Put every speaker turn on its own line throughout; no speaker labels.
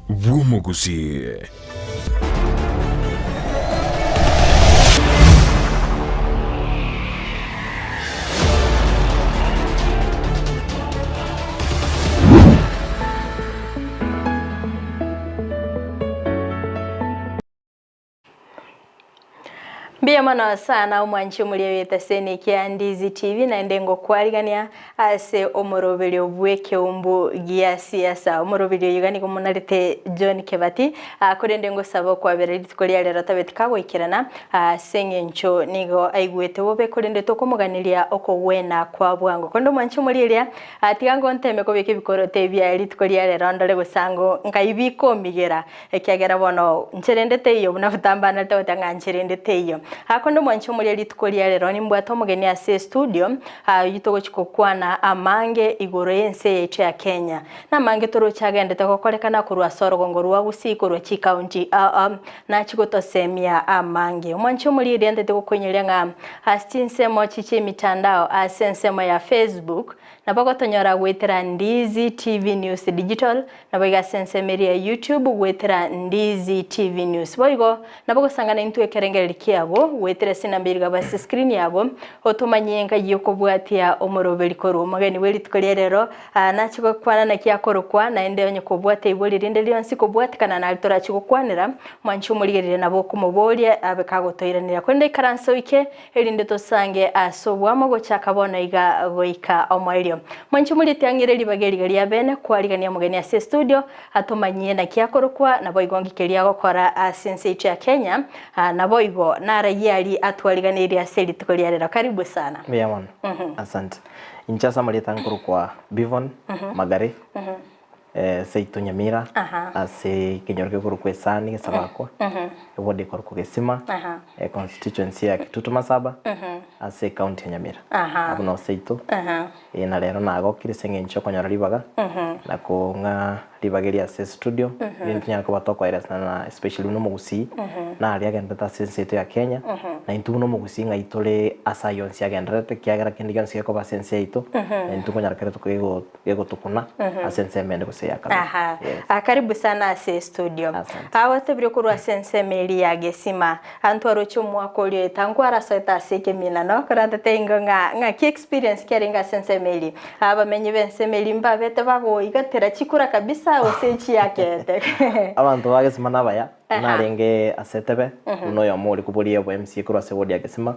Bw'omuguzi.
Biyamana sana umwanchi muliyeta seni kia Ndizi TV na ndengo kuarigania ase omorobeli obweke umbu gia siasa omorobeli yugani kumunalite John Kebati kuri ndengo sabo kwa bereri tukoli ale ratabeti ikirana sengencho nigo aigwete bobe kuri ndeto kumuganilia oko wena kwa bwango kondo mwanchi mulilia atigango nteme ko bike bikorote bya tukoli ale rondole gusango ngaibiko migera ekyagera bono ncherendete iyo bunafutambana tawatanga ncherendete iyo hakondo mwancho muri litukolia lero nimbwato mugeni ase studio yitogo chikokwana amange igoro yense yeche ya Kenya na mange toro chagendete kokolekana kurwa Sorogongo rwa Busiko rwa County na chikoto semia amange mwancho muri ndete kokwenyelenga astinsemo chiche mitandao asensemo ya Facebook na bako tonyora gwetera Ndizi TV News Digital na boiga sensemeri ya YouTube gwetera Ndizi TV News boigo na bako sangana intu ekerengeri kiabo wetere sinambirga basi screen yabo otomanyenga yoko bwatia omorobeli koru magani weli tukoli rero nachiko kwana na kiakorokwa na ende onye kobwate iboli rinde lyonsi kobwatikana na altora chiko kwanira mwanchu muligere nabo kumobolia abekagotoiranira kwende karanso wike elinde tosange asobwamo gochakabona iga goika omwelio mwanchu mulitiangire libageri gali abene kwaligania mugeni ase studio atomanyie na kiakorokwa na boigongi kelia gokora sense ya Kenya na boigo na yali atwaliganiri aseli tukolia lero karibu sana.
Biyamana. Asante. Inchasa maleta nkuru kwa Bivon Magare. Seito Nyamira ase kinyorke kuru kwesani sabakwa. Wodi kuru kugesima. Constituency ya Kitutu Masaba. Ase county ya Nyamira. Abuno seito. Na lero nago kirisenge ncho konyora libaga. Na konga libageri ase studio. Bintinya ko batoko ira sana especially no mugusi. Na ali agenda ta sense ya Kenya. Na intu no mugusi nga itole asayonsi agenda te kiagara kindigan se ko ba sense ito. Na intu konyara kare to yego tukuna asense mende ko se yakala.
Karibu sana ase studio. Awate biro kurwa sense meli ya gesima. Antwaro chumwa kolio tangwara soita seke mina no karata tengo nga ki experience keringa sense meli. Aba menye bense meli mbabete bago igatera chikura kabisa osechi yake.
Abantu bagesima nabaya. Narenge asetebe uno ya muri kubulia bo MC kurwa se wodi agesima.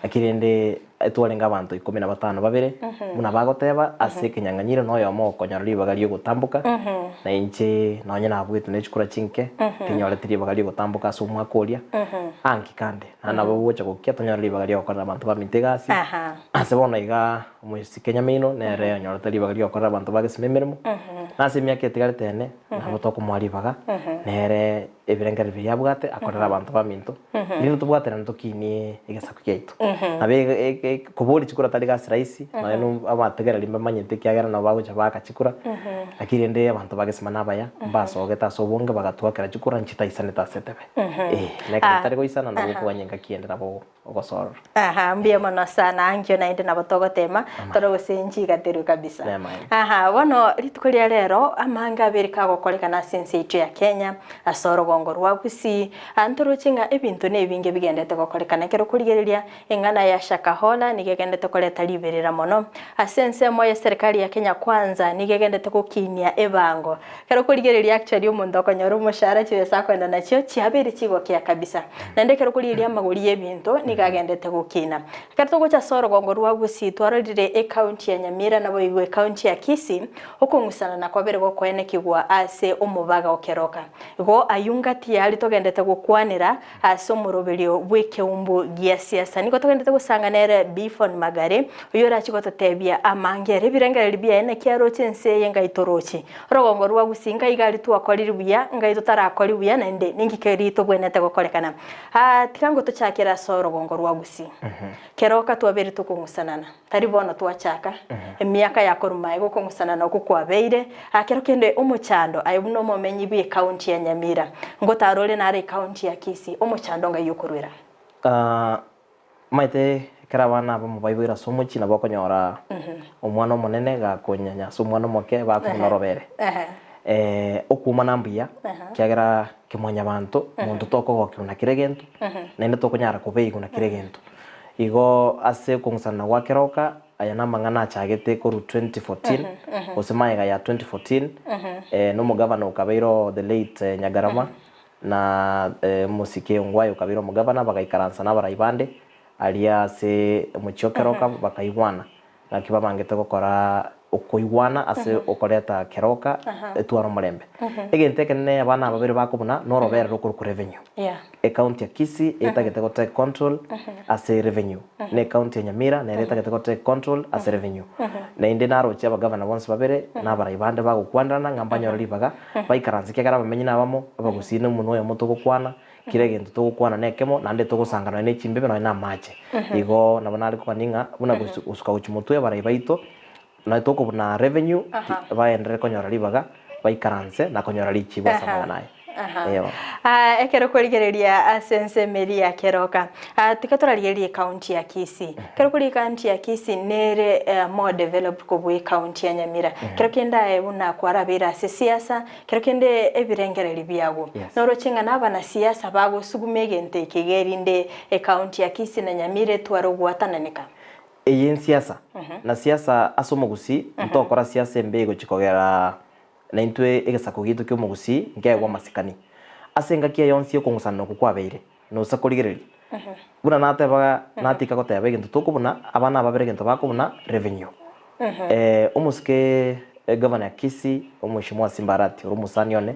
Akirende etwalenga abantu 15 babere muna bagoteba ase kinyanganyire no yo moko nyarli bagali gutambuka na inche nonye nabwitu nechikura chinke tinyole tiri bagali gutambuka so mwakolia anki kande na bowocha gokia tonyarli bagali okora abantu bamitegasi ase bona iga musikenya mino nere nyole tiri bagali okora abantu bagesimmeremo nase myake tigaletene na botoko mwali baga nere ebirengere byabwate akorera abantu baminto lino tubwatera ntokini igesaku kyaitu abe kubuli chikura tali gas raisi na no abategera limba manyete kyagera na bago chabaka chikura akirende abantu bagesima nabaya mbaso geta sobonga bagatwakira chikura nchita isane ta setebe like tari go isana na go wanyenga kiendera bo ogosoro
mbia mono sana angyo na inde na botogo tema toro gosenji gateru kabisa wono litukolia lero amanga abirika gokoleka na sense itu ya Kenya Sorogongo rwa Busi antoro chinga ebintu ne binge bigendete gokoleka na kero kuligereria engana ya Shakahola nigegendete koleta liberera mono asense moya serikali ya Kenya kwanza nigegendete kukinia ebango kero kuligereria actually umuntu akonyora umushara chibesa kwenda nacho chihabiri chigo kya kabisa na ndekero kuligereria maguri y'ebintu nigagendete gukina katogo cha Sorogongo rwa Busi twarorire county ya Nyamira na boigwe county ya Kisii okungusana na kwabere go kwene kigwa ase umubaga okeroka go ayungati yali togendete gukwanira ase omurobelio bweke umbu gia siasa niko togendete gusanga nere Bivon Magare uyora chikoto tebia amangere birengere libia ene kiaro chense yenga itorochi Rogongo rwa Businga igali tu akoliri buya ngaito tarakoli buya nende ningikeri to bwenete gokolekana tikango to chakira Sorogongo rwa Busi keroka twabere tukungusana tari bono twachaka emyaka yakorumaye gukungusana no kukwabeire akero kende umuchando ayibuno momenyi bi county ya Nyamira ngotarole nare county ya Kisii umuchando ngayokorwera
maite karabana bo mubaibira somuchi na bakonyora omwana omonene ga konyanya so omwana moke bakunoro bere okuma nambia kiagera kimwanya bantu muntu tokogokirwa na kire gintu na inde tokunyara kubeigu na kire gintu igo ase kungusana gwa keroka aya namang'ana achagete koru 2014 osemaega ya 2014 no mugavana ukabeiro the late Nyagarama na musike ngwayo ukabeiro mugavana bagaikaransa na baraibande alia se muchokeroka bakaigwana nakiba bangete gukora ukoigwana ase ukoreta keroka etwaro murembe egenteke ne abana babiri bakubuna no robera rukuru ku revenue account ya Kisii etagete go take control ase revenue ne account ya Nyamira na etagete go take control ase revenue na inde naro cha bagavana bonse babere na baraibande bagukwandana ngambanya ribaga baikaranse kegara bamenyi nabamo abagusine muno ya muto gukwana kire gintu tugukwana nekemo nande tugusangana ne chimbebe na mache igo nabona ari kwaninga buna gusuka uchimutwe baraibaito na tokubuna revenue baendere konyora ribaga baikaranse na konyora richiba samaganaye
ekero kurigereria asense meri ya keroka tikatorarigeria county ya Kisii kero kuri county ya Kisii nere more developed kubwe county ya Nyamira kero kenda ebuna kwarabira siasa kero kende ebirengereri byago noro chinga nabana siasa bago sugumegente kigerinde county ya Kisii na Nyamira twaro gwatananeka
eyen siasa na siasa asomogusi ntokora siasa mbego chikogera na intwe egesako gitu kyomugusi ngegwa masikani asenga kia yonsi okungusana okukwabeire no sakorigereri buna natebaga natika goteba gintu tukubuna abana babere gintu bakubuna revenue omusike governor Kisii omushimwa Simbarati omusani one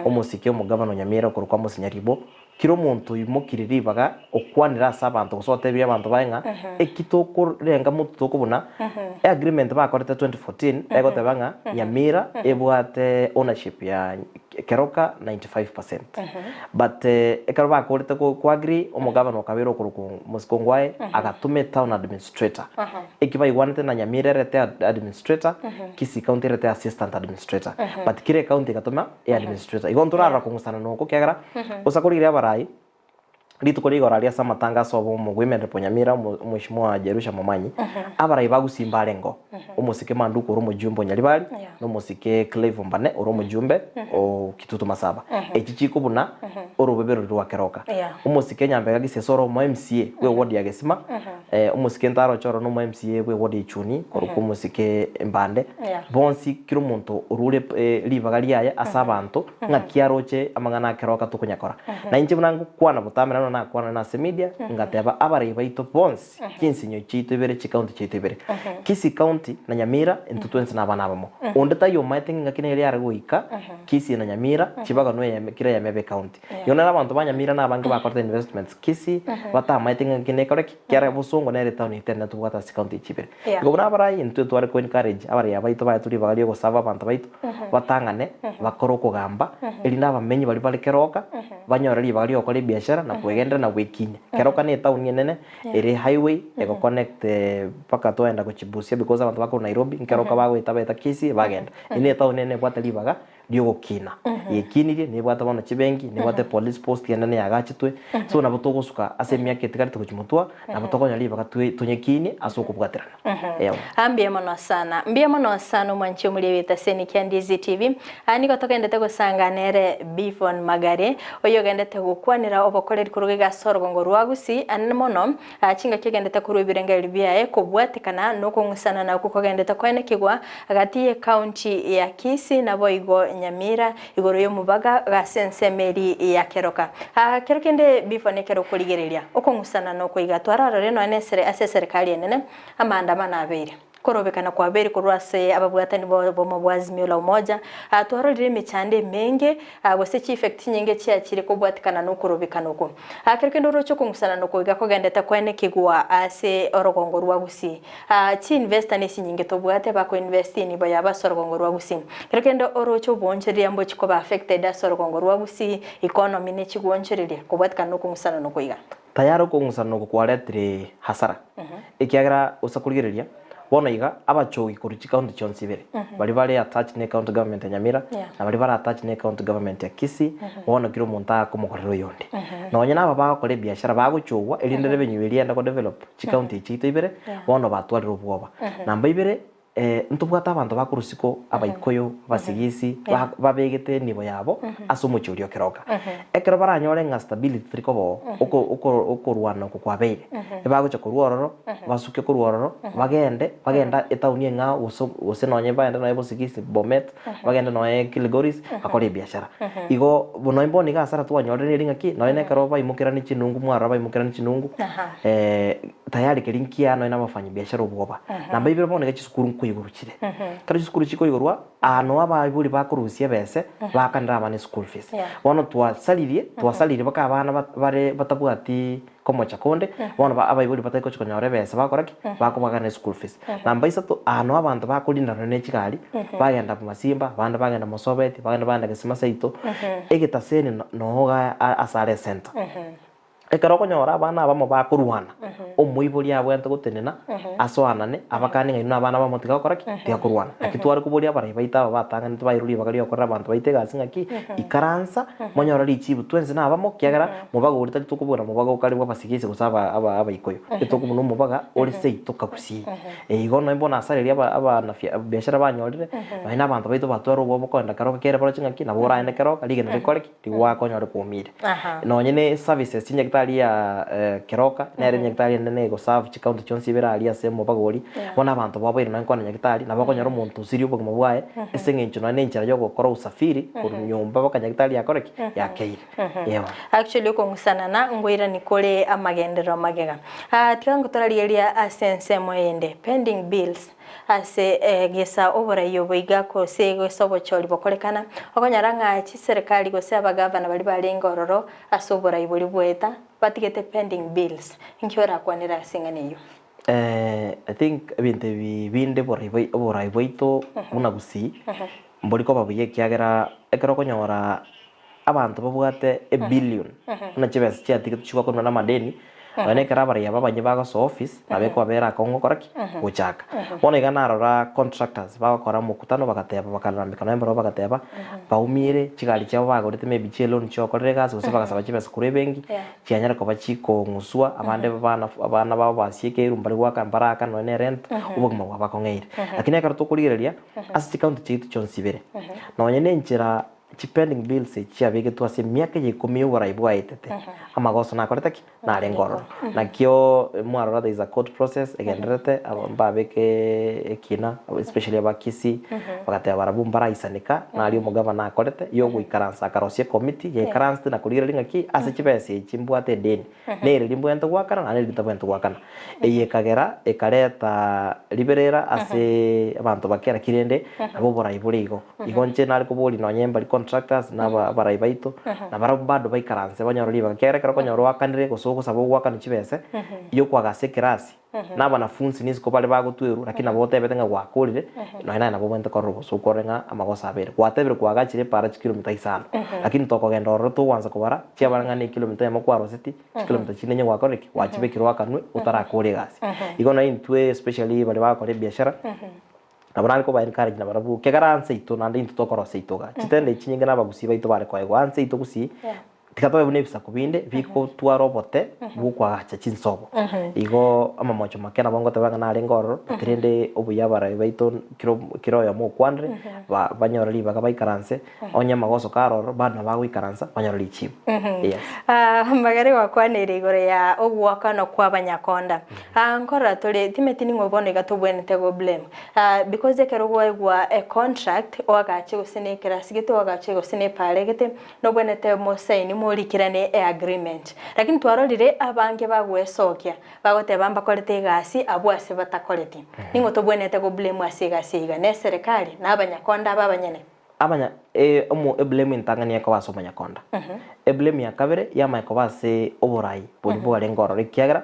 omusike omugavana Nyamira kurukwa musinyaribo kiro muntu imukiriri baga okwanira sabantu gusotebya abantu baenga ekitoko renga mutu tokubuna agreement bakorete 2014 egotebanga Nyamira ebwate ownership ya keroka 95% but ekaro bakorete ko agree omugavana okabero kuruku musikongwae agatume town administrator ekiba igwanete na Nyamira rete administrator Kisii county rete assistant administrator but kire county gatuma administrator igonturara kungusana noko kiagara usakurire barai ritu kuri goraria sama tangazo bo women Nyamira mushimwa Jerusha Momanyi abarai bagusimba rengo umusike manduko ro mujumbo nyaribari no musike Clive Mbane ro mujumbe o kitutu masaba echichi kubuna oro bebero rwa keroka umusike nyambega gisesoro mo MCA we ward ya gesima umusike ntaro choro no mo MCA we ward ichuni koruko umusike Mbande bonsi kiro muntu urure libaga liaya asabantu ngakiaroche amangana keroka tukunyakora na inje bunangu kwana butamira na kwana na media ngateba abari baito bonse kinsinyo chito ibere chikaunti chito ibere Kisii county na Nyamira entutwense na bana bamo ondeta yo mighting ngakine ile ari guika Kisii na Nyamira chibaga no ya kira ya Mebe county yona abantu ba Nyamira na bangi bakorta investments Kisii bata mighting ngakine kore kyara busongo na ile town internet bwata county chibere gobona barai entu tware ko encourage abari abaito ba turi bagali go sava abantu baito batangane bakoro kugamba elinda bamenyi bali bali keroka banyorali bagali okole biashara na kugendera na gwikinya keroka ni town nene ere highway ego connect paka toenda ko Chibusia because abantu bako Nairobi keroka bagwita beta Kisii bagenda ine town nene bwatali baga dio kina yekinirie ni bwata bana chibengi ni bwate police post yenda ne yagachitwe so na botogo suka ase myake tikari tukuchimutwa na botogo nyali baga tunyekini asoko bwaterana
ambie mono sana mwanchi muri bita seni Kyandizi TV ani gotogendete gusanganere Bifon Magare oyo gendete gukwanira obokoreri kuruge gasorgongo rwagusi anmono chinga kigendete kuru birengeri biaye kubwatikana no kungusana na kukogendete kwene kigwa agati county ya Kisii na boigo Nyamira igoro yo mubaga gasense meri ya keroka kerokende Bifon kero kurigereria okungusana no kuigatwara rero anesere ase serikali enene amandamana abere korobekana kwa beri kurwase ababwatani bo mabwazimio la umoja atwarorire michande menge gose chi effect nyinge cyakire kubwatikana no korobekana uko akirikendo rocho kungusana no kuiga kogendeta kwene kigwa ase orogongo rwagusi chi investor nesi nyinge tobwate bako invest ni baya basorogongo rwagusi kirikendo orocho boncheria mbo chiko ba affected asorogongo rwagusi economy ne chigwonchereria kubwatikana no kungusana no kuiga
tayaro kungusana no kwaletri hasara ikiagira usakurigereria bona iga abachogi kuruchi county chonsibere bali bali attach ne county government ya Nyamira na bali bali attach ne county government ya Kisii bona kiro munta kumukorero yonde no nyina baba bakore biashara baguchogwa elinde revenue elienda ko develop chi county chito ibere bona batwarira ubwoba namba ibere ntubwata abantu bakurusiko abaikoyo basigisi babegete nibo yabo asumuchurio keroka ekero baranyore nga stability trikobo okorwana kokwabeire bagocha korwororo basuke korwororo bagenda etauni nga usenonye baenda no bosigisi Bomet bagenda no Kilgoris akore biashara igo bono imboni gasara twanyore ringa ki no ine kero baimukira ni chinungu mwara baimukira ni chinungu tayari kelinkia no ina bafanya biashara ubwoba na baibiro boneka chisukuru kuyigurukire kari chisukuru chikoyigurwa ano abayiburi bakurusia bese bakandira abane school fees bono twasalire baka abana bare batabwati komocha konde bono abayiburi batako chikonyore bese bakoraki bakubagana school fees namba isatu ano abantu bakulinda ne chikali bagenda mu Masimba banda bagenda mu Sobeti bagenda Gesima Seito egetaseni noga asare center ekaro konyora abana abamo bakurwana omuyiburi abo ente gutenena asoanane abakani ngai n'abana bamotiga gokoraki tiakurwana akitwara kuburia bara baita batanga ntibayiruri bakari okorra abantu baitega singaki ikaransa monyora lichibu twenze n'abamo kiagara mubago uri tari tukubura mubago ukari basigise gusaba abayikoyo etokumu mubaga uri seito kakusi igo no imbona asareri abana biashara banyorire baina abantu baito batwara ubo bokonda karoka kere bara singaki nabora ene karoka lige nrikoreki tiwa konyore kumire no nyene services chinya ya keroka nere nyakitari nene go serve chikaunti chonsi bera ali asemo bagori bona abantu babaire na nkwana nyakitari nabakonyara umuntu sirio bwo mabwaye esengencho na nenchara yo gukora usafiri ku nyumba bakanyakitari yakoreki yakeire yewa
actually ko ngusana na ngoira nikole amagendero magega tikango torarieria asense moyende pending bills ase gesa obora yoboiga ko sego sobochori bokorekana okonyaranga chi serikali go saba governor bali balengororo asobora ibuli bweta batigete pending bills inkyora kwanira singaniyo
I think ebintu binde obora iboito una gusi mboliko babuye kiagera ekero konyora abantu babwate a billion una chibes chiatigete chukwa na madeni bane karabara ya baba nyibaga so office abeko abera kongo koraki guchaka bona igana rora contractors bakora mukutano bagateba bakarambika no embero bagateba baumire chigali chao bagorete maybe chelo ncho korega so sibaka saba chibesa kure bengi chianyara ko bachiko nguswa abande abana babo basieke irumbari gwaka mbaraka no ne rent ubuguma bakongeire lakini akaruto kurigereria asiti county chitu chonsibere no nyene nchira pending bills chiabege twase miaka ye komiyobora ibwa etete amagoso na koretaki na rengoro nakyo mwarora there is a court process agenderete ababeke ekina especially abakisi bagate barabumbara isanika na ali umugaba na korete yo guikaransa akarosie committee ye karansa na kurira ngaki ase chibese chimbwate deni nere limbwente gwakana na nere litabwente gwakana eye kagera ekareta liberera ase abantu bakera kirende abo bora iburigo igonche nari kubuli no nyemba contractors na baraibaito na barabado baikaranse banyorori bakera kero konyorwa kanire gusoko sabo gwakana chibese iyo kwagase kirasi na banafunzi nisiko bale bagutweru lakini abote betenga gwakurire no ina na bobente korro gusoko renga amagosa abere gwatebere kwagachire para kilomita 5 lakini toko genda oroto wanza kubara chiabarangane kilomita ya makwaro city kilomita chinenye gwakoreki wachibekirwa kanwe utarakore gasi igona intwe especially bale bakore biashara nabana ko bayin kare nabara bu kegaranse ito nande into tokorose itoga chitende chinyinga nabagusi baito bare kwa gwanse ito gusi tikatobe bune bisa kubinde biko twarobote bukwa cha chinsobo igo amamocho makena bongo tabanga na rengoro trende obuya bare baito kiro ya mo kwandre banyorali baga baikaranse onya magoso karoro bana bagwikaransa banyorali chibu yes
magare wakwanire igore ya ogwaka no kwa banyakonda nkora tole timetini ngobone gatobwenete go blame because ekero gwa a contract wagache gusinekera sigete wagache gusinepare gete no bwenete mo sign murikirane a agreement lakini twarorire abange bagwesokia bagote bamba korete gasi abwase batakoreti ningo tobwenete go blame asigasiga ne serikali na abanyakonda babanyene
abanya omo blame intangania ko baso banyakonda blame ya kabere ya maiko base oborai bolibo garengoro rekiagara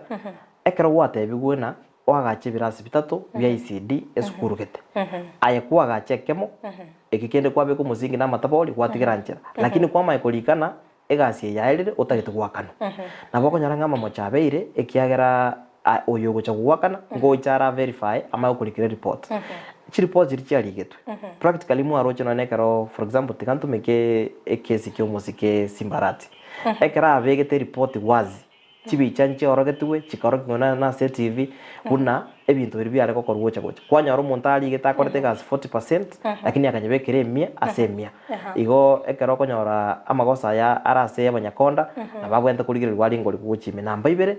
ekero wate bigwena wagache birasi bitatu bya ICD eskurugete aya kuwagache kemo ekikende kwabe ko muzingi na mataboli gwatigiranjira lakini kwa maiko likana egasi yairire utagite gwakana naboko nyaranga mamo chabeire ekiagera oyo gocha gwakana ngo chara verify ama ukurikire report chi report zirichialigetwe practically mu aroche no nekero for example tikantu meke ekesi kyo musike Simbarati ekera avegete report wazi chibi chanche orogetwe chikarokona na CTV una ebintu biri byare gukora gocha kwanyora umuntu ari gitakorete gas 40% lakini akanyebekere 100 ase 100 igo ekero konyora amagosa ya arase y'abanyakonda nabagwente kurigirirwa ari ngori guchime namba ibere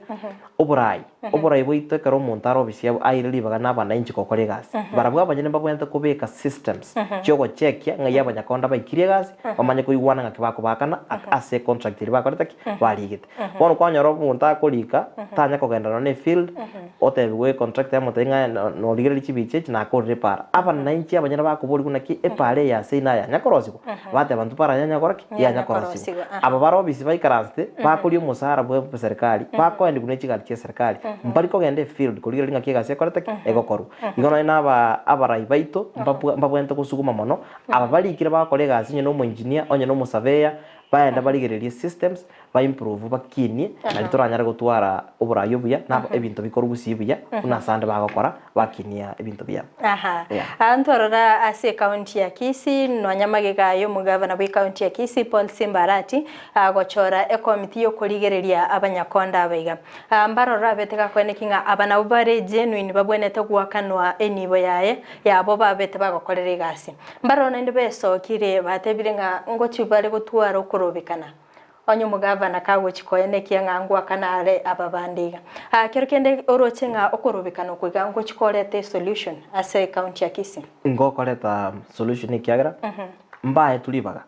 oburai bwito ekero umuntu arobisia airilibaga nabana inchi kokore gas barabwa abanyene bagwente kubeka systems cyo gochekia ngai abanyakonda baikirie gas bamanye kuigwana ngakibako bakana ase contract iri bakorete barigite bono kwanyora umuntu akorika tanya kugenda ne field otebwe contract ya mutenga no rigere chibiche na korre para aba nainchi abanyana bakuburi kunaki epare ya seina ya nyakorosiko bate abantu para ya nyakoraki ya nyakorosiko aba barobisi baikaraste bakuri umusara bwe serikali bakoende kunechi gati serikali mbari ko gende field kurigere ngaki gase korete egokoru igona ina abarai baito mbabwente kusuguma mono aba barikire bakore gasi nyene no engineer onye no surveyor baenda barigererie systems ba improve bakinie na litoranyara gutwara uburayo buya nabo ebintu bikora gusibuya unasande bagakora bakinia ebintu bya
antorora ase county ya Kisii no nyamage gayo mugavana bwa county ya Kisii Paul Simbarati agochora committee yo kurigereria abanyakonda abaiga mbarora beteka kwenekinga abana ubare genuine babwenete gwakanwa enibo yaye yabo babete bagokorera gasi mbarona ndi besokire batebirenga ngo chibare gutwara ukurobikana onyo mugavana kago chikoyene kiangangwa kanare ababandiga kero kende orochenga okurubikana kwiga ngo chikorete solution ase county ya Kisii
ngo koreta solution ikiagra mbaye tulibaga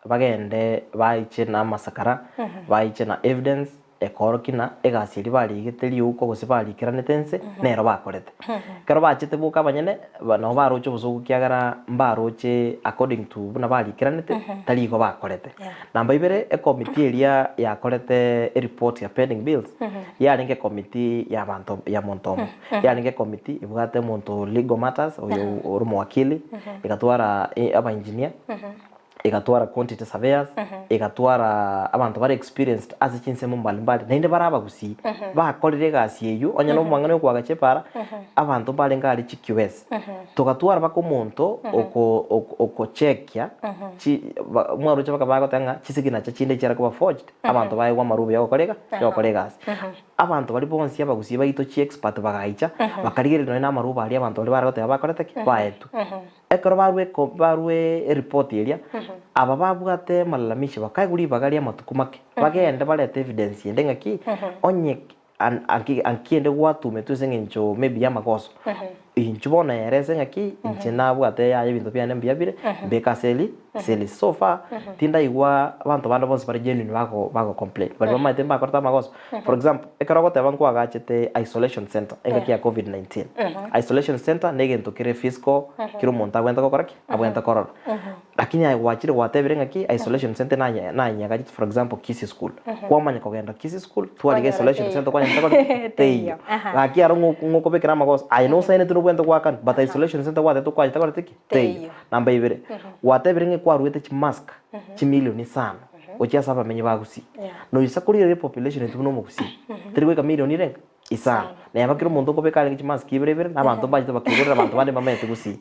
bagende baiche na masakara baiche na evidence ekorokina egasiri bari giteri uko gusibari kiranetense nero bakorete kero bachete buka abanyene no baroche busugu kiagara mbaroche according to buna bari kiranete taligo bakorete namba ibere committee area ya korete report ya pending bills yaringe committee ya bantu ya montomo yaringe committee ibugate monto legal matters oyo orumo wakili ikatwara aba engineer igatwara quantity surveyors igatwara abantu bari experienced as chinsemo mbalimbali nende baraba gusi bakorire gasi eyo onye no mwangane kwa gachepara abantu bali ngari chikiwes tugatwara bakomonto oko checkya mwaro chaba kabago tanga chisigina cha chinde chara kuba forged abantu baye kwa marubi yako korega gasi abantu bali bonsi abagusi baito chi expert bagaicha bakarigere no na maruba ali abantu bali baragote bakorete baetu ekoro barwe report area aba babwate malalamishi bakaguri bagaria matukumake bagende balete evidence yendenga ki onye ankiende gwatume tusengencho maybe ya makoso inchubona yerese ngaki inchena bwate ya ibintu byane mbiyabire bekaseli so far tinda igwa abantu banda bonse bari genuine bako complain bali bamaite bakorta makoso for example ekaragote abanku agachete isolation center engaki ya covid-19 isolation center negento kire fiscal kiro monta gwenta kokoraki abwenta korona lakini aiwachire watebire ngaki isolation center na nyagaji for example Kisii school kwa manya kogenda Kisii school tuari isolation center kwa nyanta teyo ngaki aro ngoko bekira makoso I know sayne bwento kwakan but isolation center wate to kwa itakora tiki teyo namba ibere watebire kwa ruete chi mask chi milioni sana ocha saba menye bagusi no isakurire population etu no mugusi tirwe ka milioni renga isana na yabakiro muntu ko bekale chi mask ibere n'abantu baje bakigurira abantu bande mamete gusi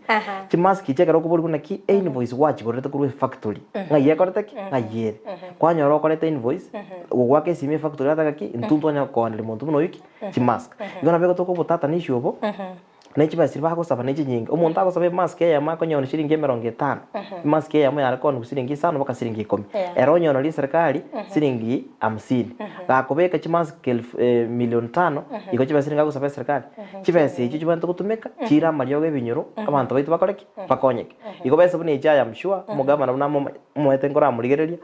chi mask chekero kuburi kuna ki invoice wachi gorete kuri factory ngaye korete ki ngaye kwanyoro korete invoice ugwake sime factory ataka ki ntuntonya ko ndiri muntu no yiki chi mask ngona beko to ko botata ni shubo nechi basiri bako saba nechi nyinga umuntu akosabe mask ya mako nyono shilingi 50 mask ya mwe ariko no shilingi 5 baka shilingi 10 ero nyono li serikali shilingi 50 gakobeka chi mask milioni 5 iko chi basiri ngako sabe serikali chi bese chi bantu kutumeka chira mariyo gebinyoro abantu baitu bakoreki bakonyeke iko bese bune ija ya mshua mugama na mwete ngora murigereria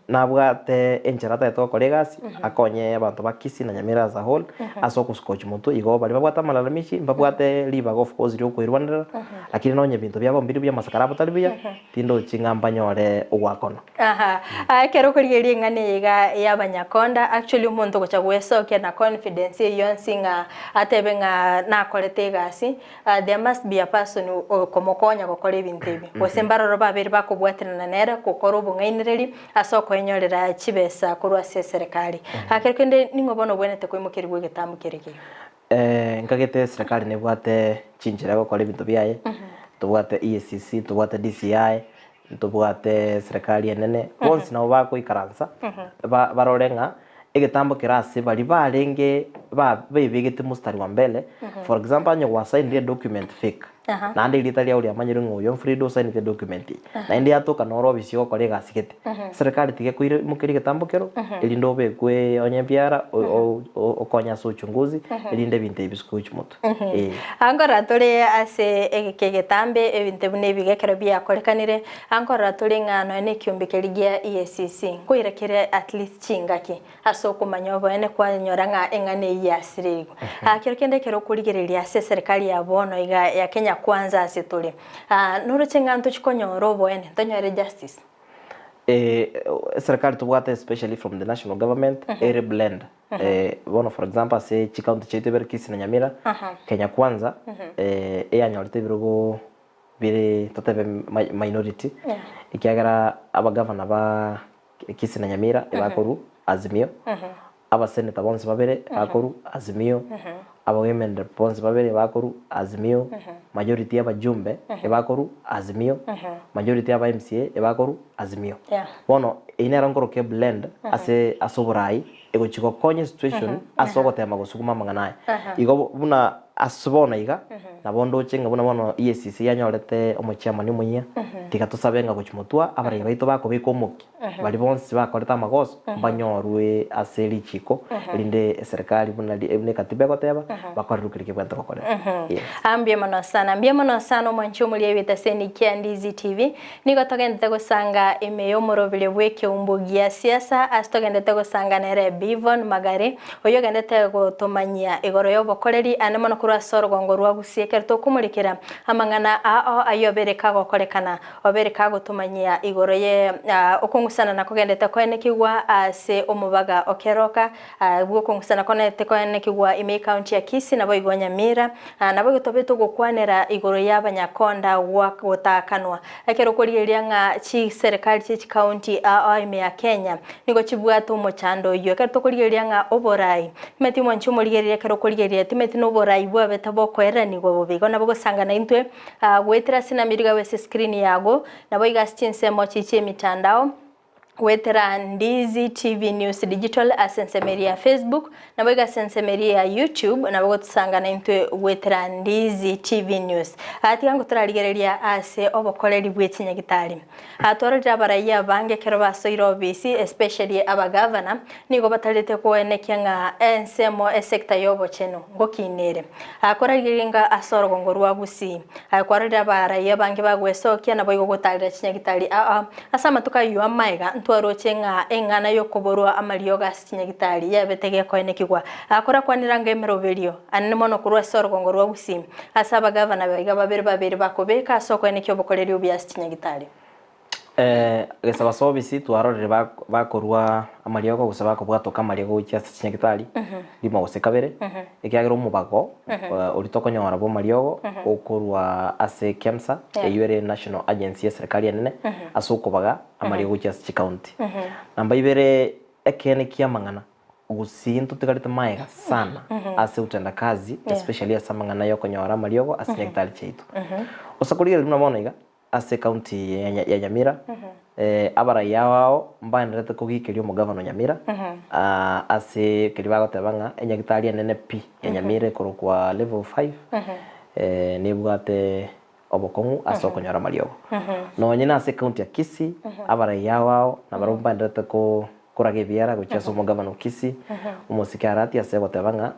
nabwate encherata eto kolegasi akonye abantu bakisi na nyamira za hall asoko scotch muntu iko bali babwata malalamishi babwate liba of course ryo kwirwanira lakini nonye bintu byabo mbiri bya masakara batalibya tindo chingamba nyore ugwakono
kero kurigeria ngane yiga y'abanyakonda actually umuntu gocha gwesoke na confidence yonsinga atebenga na korete gasi there must be a person komokonya gukora ibintu ibi bosembaro babiri bakubwatirana nera kokora ubungainireri asoko enyorera chibesa kurwa serikali akerkende ningobono bwenete kwimukiri gwegetamukiriki
nkagete serikali nebwate chinjira gukora ibintu byaye tubwate EACC tubwate DCI tubwate serikali enene bonse nabo bako ikaransa barorenga egetambo kirase bali barenge bebegete mustari wa mbele. For example anyo wa sign the document fake na ndi litalia uri amanyire ngoyo Fredo sign the document na ndi atoka no robisi ko kolega sigete serikali tige kuire mukiri getambo kero elindo be kwe onyembiara okonya so uchunguzi elinde binte biskuch mutu
angora tole ase egetambe ebinte bune bigekero bya korekanire angora tole ngano ene kiumbikerigia EACC kuirekere at least chingaki aso kumanyobo ene kwa nyoranga engane yasirigo akero kende kero kurigereria ase serikali ya bono iga ya Kenya kwanza ase tole noro chenganto chikonyoro bo ene tonyore justice
serikali tubwate especially from the national government ere blend one for example say chikaunti chetu berkisi na Nyamira Kenya kwanza anyorite birugo bire totebe minority ikiagara aba governor ba Kisi na Nyamira bakoru Azimio aba senator bonse babere bakoru Azimio aba women rep bonse babere bakoru Azimio majority aba jumbe bakoru Azimio majority aba MCA bakoru Azimio bono inera ngoro ke blend ase asoborai ego chiko konye situation asogo tema gusukuma manganaye igo buna asubona iga na bondo chenga buna bono EACC yanyorete omuchama ni munya tiga tusabenga guchimutwa abari baito bako bikomuki bali bonse bakoreta magoso banyorwe aseli chiko linde serikali buna ebne katibe goteba bakorukirike bwento kokore
ambie mono sana mwancho mulie wita seni Kiandizi TV niko togende gusanga emeyo morobile bweke umbugia siasa astogendete gusanga nere Bivon Magare oyo gendete gutumanyia igoro yo bokoreri anemono kurwa sorgongo rwa gusiekera to kumurikira amangana ayobereka gokorekana obereka gutumanyia igoro ye okungusana nako gendete kwene kigwa ase omubaga okeroka bwo kungusana konete kwene kigwa ime county ya Kisi nabo igonya Mira nabo gitobeto gukwanera igoro y'abanyakonda wa gutakanwa ekero kurigeria nga chi serikali chi county ime ya Kenya nigo chibwato mochando yo ekero kurigeria nga oborai meti mwanchu murigeria ekero kurigeria timeti no borai bwa betabo kwera nigo bobigo nabo gusangana intwe gwetera sina miriga wese screen yago nabo igastinse mochiche mitandao wetera Ndizi TV News Digital asensemeria Facebook nabo igasensemeria YouTube nabo gutusangana intwe wetera Ndizi TV News atigango turarigereria ase obokoreri bwetinya gitari atorera baraya bange kero basoiro BC especially aba governor nigo batarete kuenekia nga ensemo sector yobo cheno ngokinere akorarigerenga asoro ngorwa gusi akorera baraya bange bagwesokia nabo igogotarira chinya gitari asama tukayo amaiga ntwarochenga engana yokoborwa amarioga chinya gitari yabetege koenekigwa akora kwaniranga emeroberio anne mono kurwa sorgo ngorwa gusi asaba governor baiga babere bakobeka asoko enekyo bokoreri obias chinya gitari
gesaba sobisi twarorere bakorwa amariogo gusaba ko bwatoka amariogo cyase chinya gitari limo gusekabere ikiagero mubago uritokonyora bo mariogo okorwa ase KEMSA eyure National Agency ya serikali yanene asukobaga amariogo cyase county namba ibere ekene kiamangana gusinto tigarite maega sana ase utenda kazi especially asa mangana yokonyora amariogo ase chinya gitari cheitu osakurire tunabona iga ase county ya Nyamira abara yao mbanirete kugikirio mu governor Nyamira ase kiribago tebanga enyagitari nene P ya Nyamira korokwa level 5 nibwate obokongu asokonyora mariogo no nyina ase county ya Kisi abara yao na barumba ndirete ko kurage biara guchaso mu governor Kisi umusikarati ase gotebanga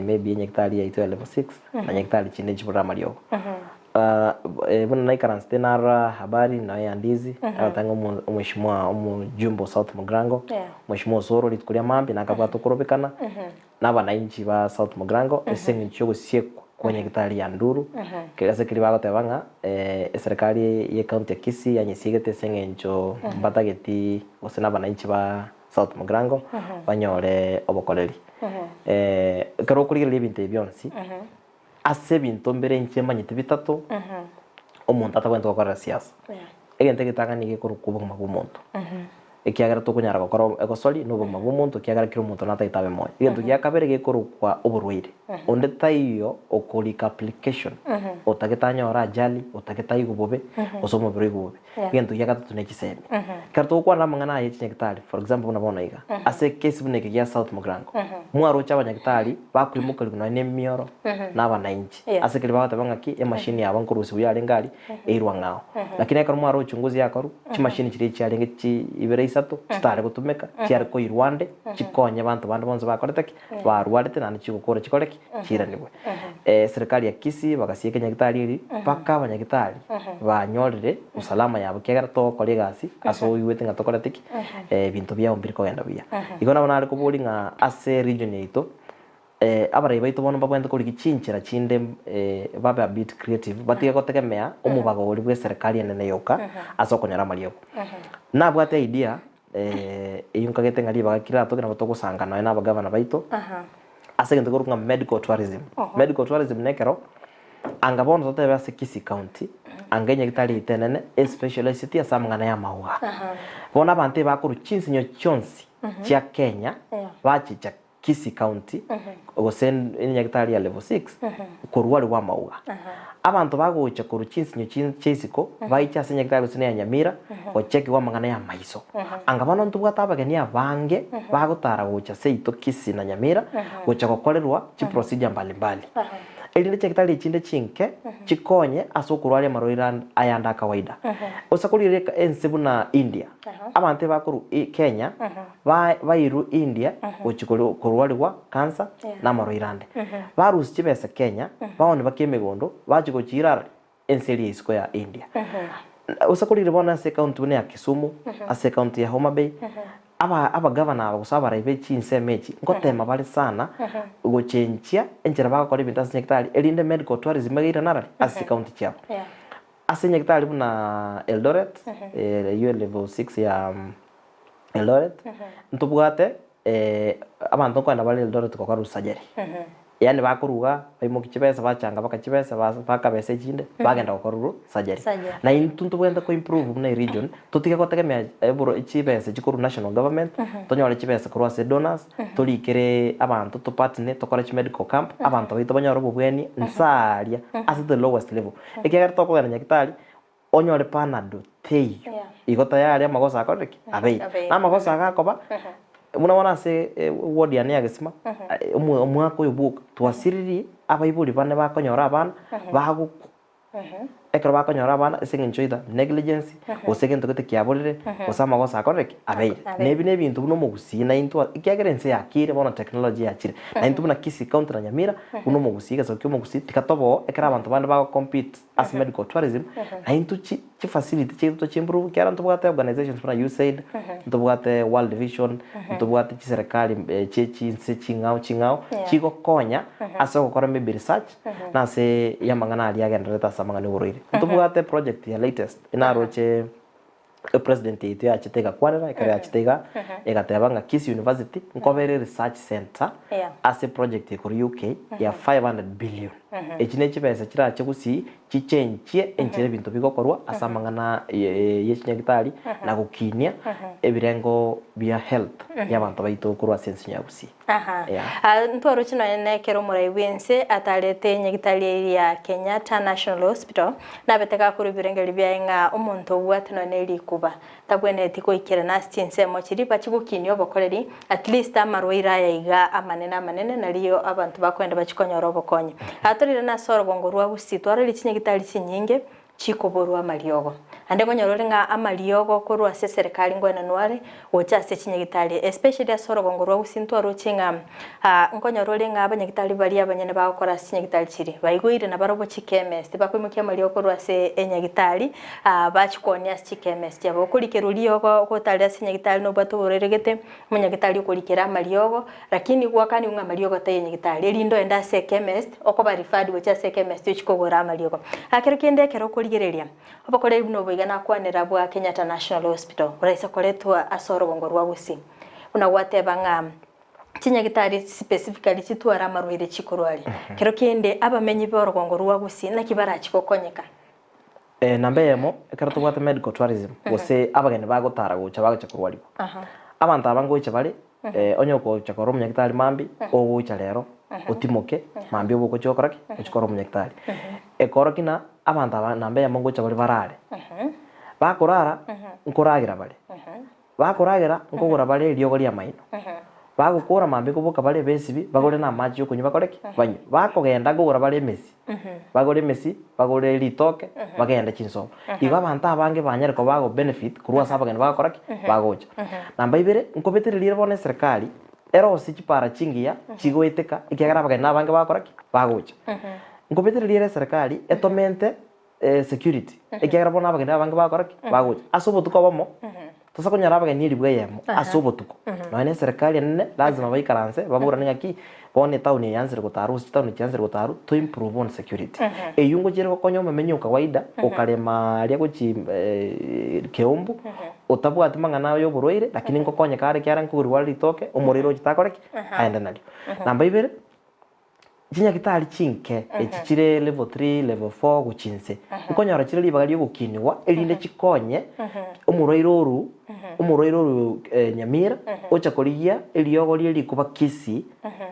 maybe enyagitari ya level 6 na enyagitari chinde chibura mariogo bwana naikaransi tenara habari na ya Ndizi atanga umeshimwa umujumbo South Mugrango mheshimiwa Soro litukulia mambi na kabwato kurobekana n'abananchi ba South Mugrango esengi cyo siekwa kwenye gitari ya Nduru kigase kiribago tebanga serikali ye county ya Kisi yanyisigete senge ncho batageti gose n'abananchi ba South Mugrango banyore obokoreri karo kurigire ibintu byonsi ase bintu mbere nchema nyite bitatu omuntu atakwenda gukora siasa egente gitanga nige kurukuba mu muntu ikiagera tukunyara gukoro egosori no buma bw'omuntu kiagera kiri omuntu nataitabe moyo igintu gia kabere gikurukwa oburwaire onde taiyo okurika application otagitanyora ajali otagitaigu bobe osomo biro igube igintu gia gatatu ne kisemi karto kwa na mangana ye nyagitari for example unabona iga ase case buneke gia South Mugrango mwaro cha abanyagitari bakurimuka lino ne mioro n'abana inchi ase kiri batabanga ki e machine yabo nkurusi buyare ngari eirwa ngao lakini akaro mwaro uchunguzi yakaru chi machine kiri cyarenge chi ibere isatu kitare gutumeka cyari ko irwande kikonye abantu bandi bonzo bakoreteki barwarite nani chigukora chikoreki chiranibwe serikali ya Kisii bagasiye nyagitari iri paka abanyagitari banyorire usalama yabo kegera to kore gasi aso iwete ngatokoreteki bintu bya ombiri ko genda bya igona bana ari kuburi nga ase region yito abara ibaito bono babwenda kuri gichinchira chinde babe a bit creative batiga gotegemea umubago uri bwe serikali enene yoka asokonyara mariyo nabwate idea iyunkagete ngari bagakira tokina batogusangana na abagavana baito ase gende gorunga medical tourism nekero angabona zote base Kisii county angenya gitari itenene especially ya samangana ya mauga bona bante bakuru chinsinyo chonsi cha Kenya bachicha Kisii county ogosen inyagitari ya level 6 kurwali wa mauga abantu bagocha kuru chinsinyo chisiko baicha senyagitari sene ya Nyamira ocheki wa mangana ya maiso angabana ntubwata abageni abange bagotara gocha seito Kisii na Nyamira gocha gokorerwa chi procedure mbalimbali elinde chekitali chinde chinke chikonye asokurwale maroira ayanda kawaida osakulire ensebu na India abante bakuru Kenya bairu India ochikolo kurwale wa cancer na maroirande barusi chibesa Kenya baone bakemegondo bachigochirara enseli isiko ya India osakulire bona se county ne ya Kisumu ase county ya Homa Bay aba governor abagusaba ibe chinsemechi ngotema bali sana gochenchia enjera bakora ibintu asenyekitali elinde medical tourism magira narali ase county chao asenyekitali buna Eldoret level 6 ya Eldoret ntubwate abantu kwanda bali Eldoret ko karu sajeri yani bakuruga baimo kichibesa bachanga bakachibesa bakabese chinde bagenda kokoruru sajeri na intuntu bwenda ko improve na region tutige kotegemea eburo ichibesa chikuru national government tonyole chibesa kurwase donors tulikere abantu to partner to college medical camp abantu bito banyoro bubweni nsaria at the lowest level ekigera to kugana nyakitali onyole panado tei igota yari amagosa akoreki abei na amagosa agakoba muna wana se ward ya neagesima umwako yobuka twasiriri abayibuli bane bakonyora abana bahagu ekero bakonyora abana esengenchoida negligence osegento kete kiabolire osama gosa akoreki abei nebi nebintu buno mugusina into ikiagerense yakire bona technology yakire na into buna Kisii county na Nyamira buno mugusiga so kyo mugusi tikatobo ekera abantu bane ba compete as medical tourism na into chi facility chito chimprove kyara ntubwate organizations buna USAID ntubwate World Vision ntubwate serikali chechi chingao chigo konya aso gukora maybe research na se yamangana ali agenda reta samangana urire ntubwate project ya latest inaroche president yetu yachitega kwanera ikare yachitega egatebanga Kisii University nkobere research center as a project ku UK ya 500 billion echine chipesa chira chegusi chichenchie enchire bintu bigokorwa asamangana yechinyagitari na gukinia ebirengo bia health y'abantu baito kurwa sense nyagusi
ntwaro chino nekero muraiwense atarete nyagitari ya Kenyatta National Hospital nabeteka kuri birengeri bya umuntu bwatino neri kuba tabwene tiko ikira na stinse mo chiri bachigukinyo bokoreri at least amarwaira yaiga amanene naliyo abantu bakwenda bachikonyoro bokonye atorire na soro bongorwa busitwara lichinyagitari chinyinge chikoborwa maliogo ande konyorore nga amaliogo korwa se serikali ngwena nware ocha se chinyagitari especially asoro bongorwa busintwaro chinga nkonyorore nga abanyagitari bali abanyene bakora chinyagitari chiri bayigwire na barobo chikemest bakwimukia maliogo korwa se enyagitari bachikonya chikemest yabo kulikerulio ko tali chinyagitari no batuboreregete munyagitari kulikera maliogo lakini gwakani unga maliogo tayenyagitari lindo enda se chemist okoba referred ocha se chemist chikogora maliogo akero kende kero kuligereria obakore buno boigana kwanera bwa Kenyatta National Hospital uraisa koletwa asoro bongorwa gusi unagwateba nga chinyagitari specifically chitwara marwire chikorwali kero kende abamenyi borogongorwa gusi na kibara chikokonyeka
namba yemo ekara tubwate medical tourism gose abageni bagotara gocha bagocha kurwaribwa abantu abangoicha bari onyoko chakoro munyagitari mambi ogocha rero otimoke mambi obo kochokoraki ochikoro munyagitari ekorokina abantu namba yemo ngocha bari barare bakorara nkoragira bari bakoragira nkogora bari riogo ria maino bagukura mambi kubuka bari besibi bagore na maji okunyi bakoreki banyu bakogenda ngogora bari mesi bagore mesi bagore litoke bagenda chinso igo abantu abange banyereko bago benefit kurwa sabageni bakoreki bagocha namba ibere nkobetererire bone serikali ero sichipara chingia chigoiteka ikiagara abageni abange bakoreki bagocha nkobetererire serikali etomente security ikiagara bona abageni abange bakoreki bagocha asobo tukobomo tosa kunyara abageni ribwe yemo asobo tuko none serikali nene lazima baikaranse babura ngaki bone town yanzire gutaru town yanzire gutaru to improve on security eyungo jere kokonyo mamenyo kawaida ukarema ria guchi keumbu otabu atimanga nayo buroire lakini ngokonye kare kyara nkuguri wali toke umuriro gitakoreki aenda nali namba ibere jinya kitali chinke echichire level 3 level 4 guchinse ukonyora chire libagali gukinwa elinde chikonye umuroiroru nyamira ochakorigia eliogo lieli kuba kisi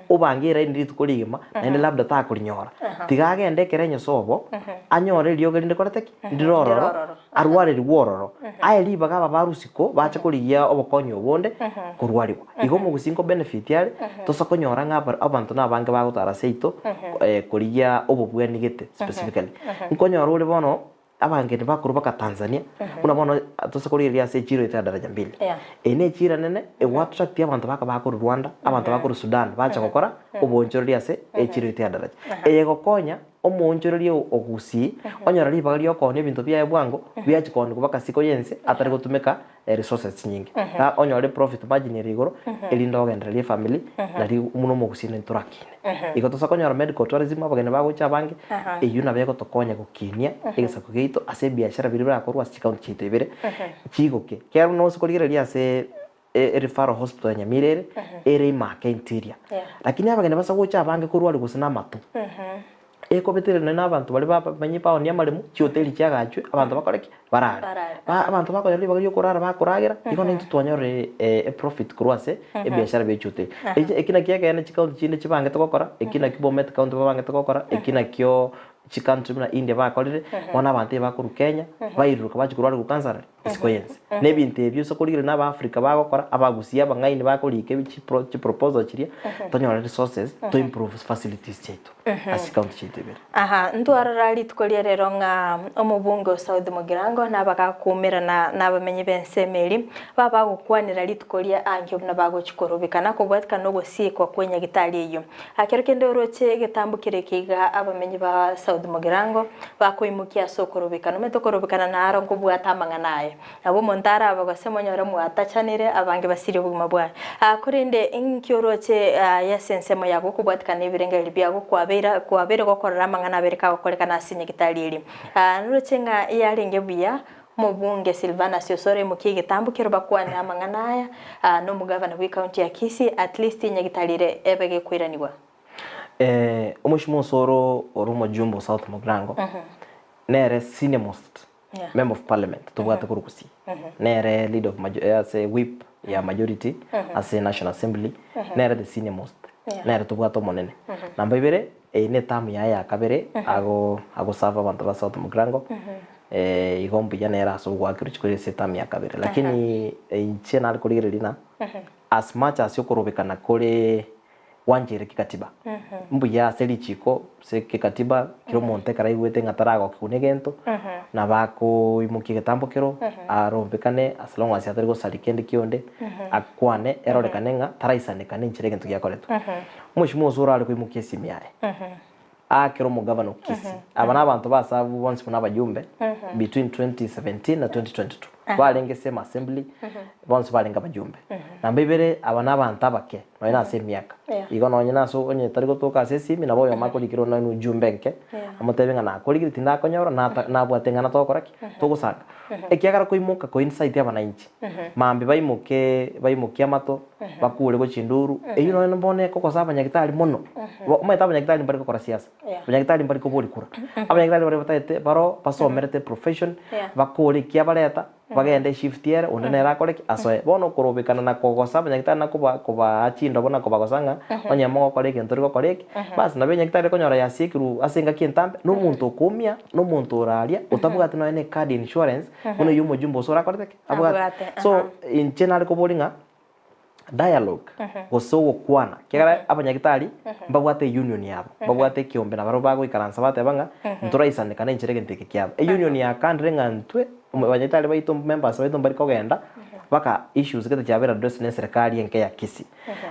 ubangira indi tukolima naende labda ta kulinyora tigagende kerenyo sobo anyore eliogo linde koreteki ndirororo arware riwororo aeli baga barusiko bacha kurigia obokonyo obonde kurwaribwa igo mugusinko benefit yale tosakonyora ngaba abantu nabange bagutara seito kurigia obobweni gete specifically nkonyora uri bono abangeni bakuru baka Tanzania unabona tosakoriria se chiro ita daraja 2 ene chira nene attract abantu bakuru Rwanda abantu bakuru Sudan bacha gukora ubonjororia se chiro ita daraja egokonya omonjororia ogusi onyora libagali okone bintu bya bwango byachikone kubaka siko yense atari gutumika resources nyingi na onyore profit margin rigoro elindo ogendereria family nari muno mogusine turakine iko tosakonyora medical tourism abageni bagocha bange eyuna bego tokonya gukinia egesako geito ase biashara biri bakorwa account chito ibere chigoke kero no sikorigereria ase referral hospital Nyamirere ere imake interior lakini abageni basagocha bange kurwari gusina matu betere na abantu bari bamenye pawo nya maremu ci hoteli cyagacwe abantu bakoreki barara abantu bakorera bagyo kurara bakuragira iko nintu twanyore profit kurwase biashara bechote ekina kiyaga chikaunti chinde chibange tokokora ekina kibomet account babange tokokora ekina kyo chikantri na India bakorire bona abantu bakuru Kenya bairuka bachikurwara ku cancer isikoyense nebinte ebyo sokorire na Africa bagokora abagusia bangaini bakorike bichi proposal chiria tonyora resources to improve facilities chetu asikaunti chetu bere
ntwararari tukoria rero nga omubunge South Mugirango nabagakumira na bamenye bensemeri baba gukwanira ritukoria angyo na bagochikorobikana kubwatika no gusikwa kwenya gitari iyo akero kende uroche gitambukire kiga abamenye ba South Mugirango bakoimukia sokorobikana metokorobikana na aro kubwata manganaye abo montara abagosemonyora mwatachanire abange basiri buguma bwa kurinde inkyoroche yasensemo yago kubwatika nebirengeri byago kwabere gokorera mangana bereka gokorekana asinye gitariri nurucenga yarenge buya mubunge Silvana Siosore mukigitambukiro bakwana manganaya no mugavana wa county ya Kisii at least nyagitarire ebege kwiraniwa
Omushimo Soro orumo Jumbo South Mugirango nere senior most member of parliament tubwate kurukusi nere lead of as a whip ya majority as a national assembly nere the senior most nere tubwate monene namba ibere ne tamu ya kabere ago sava abantu ba South Mugirango igombi ya nera so gwakiro chikore se tamu ya kabere lakini inche na kurigerina as much as yokorobekana kore wanjire kikatiba mbuya seli chiko se kikatiba kiro monte karaigwete ngatarago kikunegento na bako imuki getambukiro arombekane as long as atari go salikende kionde akwane erorekane nga taraisane kane nchire gento gyakoreto mushimo usura ali kuimuki simiaye akiro mu governor Kisii abana abantu basabu once muna bajumbe between 2017 na 2022 balenge same assembly bonse balenga bajumbe namba ibere abana abantu abake no ina se miaka igo no nyina so onye tari gotoka se simi nabo yo makolikiro no inu jumbe nke amotebenga na kolikiro tinda konyora na bwatenga na tokoraki tugusaka ekiagara koimuka ko insight abana inchi mambe baimukia mato bakure go chinduru eyo no mbone koko saba nyagitari mono maita nyagitari mbari ko siasa nyagitari mbari ko boli kura abanyagitari bari batete baro basomerete profession bakore kiabareta bagende shift yere undenera koreki asoe bono kurubikana na kogosa nyagitari nakuba achindo bona kubagosanga onye mo koreki ntori koreki basi nabe nyagitari konyora yasikiru asinga kintambe no muntu kumia no muntu oralia utabuga ati no ene card insurance uno yumo jumbo sora koreki abuga so in general ko bolinga dialogue gosogo kwana kigara abanyagitari mbagwate union yabo mbagwate kiombe na baro bago ikaransa batebanga nturaisane kana incherege nteke kyabo union ya kandre ngantwe abanyagitari baito members baito bari kogenda baka issues kete cyabera address ne serikali enke ya Kisi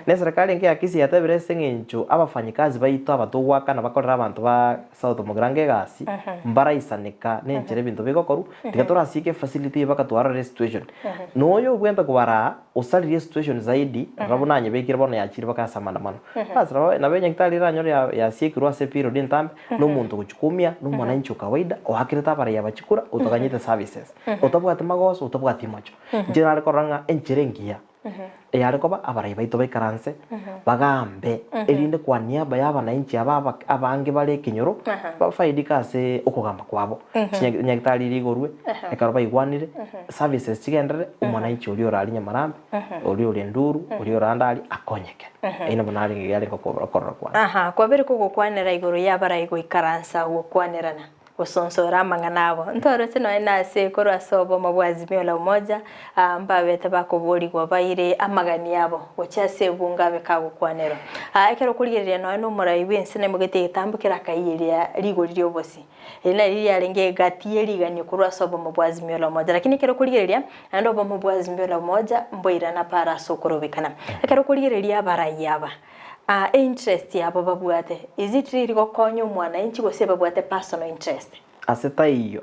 ne serikali enke ya Kisi yatabire sengencho abafanyikazi baito abatugwaka na bakorera abantu ba South Mugirange gasi mbaraisanika ne nchere bintu bigokoru tigatora sike facility bakatwara restitution noyo gwenda kubara usali situation zaidi rabunanye bekira bona yakiri bakasamana mano basi na nyagitari ranyo ya sikirwa se period intambe no muntu kuchukumia no mwananchi kawaida ohakireta bara yabachikura utaganyite services utabwate magoso utabwate mocho general koranga encherengia yariko ba abara baito bikaranse bagambe elinde kwa niaba y'abananchi abange bare kinyoro bafaidika se okugamba kwabo nyagitari rigorwe ekaroba igwanire services chigendere umwananchi uri orali nyamarambe uri nduru uri orandali akonyeke ina bonali yali kokobora kwa
kwa bere kugukwanira igoro yabara ikaransa gukwanirana gusonsora manganabo ntoretse no ina se korwa sobo mabwazimio la umoja mbabete bakobori gwa baire amagani yabo gochase bungabe kagukwanero ekero kurigeria no murayiwe nsene mugete itambukira kayiria rigoriri obosi ina riri arenge gatie rigani korwa sobo mabwazimio la umoja lakini ekero kurigeria ando bo mabwazimio la umoja mboira na para sokorobekana ekero kurigeria barayaba interest yabo babwate is it really gokonyo mwana inchi gose babwate personal interest
aseta iyo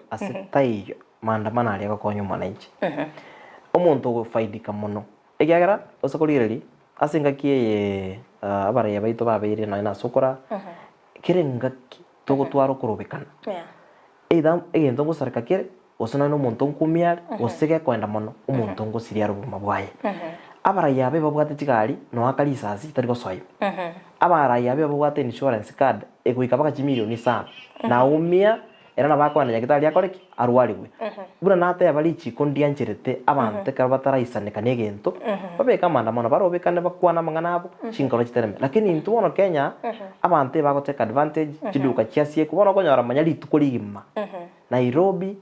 maandamano ali gokonyo mwana inchi omuntu gofaidika muno egiagara osokolireri asinga kiye abara yabaito babere na sokora kirengaki togotwaro kurubikana either egento gusarika kire osona no muntu nkumia osege kwenda muno omuntu ngosiria rubuma bwaye abara yabe babwate tigari no akalisazi tari goswayo abara yabe babwate insurance card eguika baka milioni sana na umia era na bakwana nyagitari akoreki arwariwe bura nate abalichi kondia ncherete abantu karabataraisane kanegento babeka maandamano barobekane bakwana manganabo chinkoro chitereme lakini ntuono Kenya abantu bagoteka advantage chiduka chiasie kubona konyara manyali tukoligima Nairobi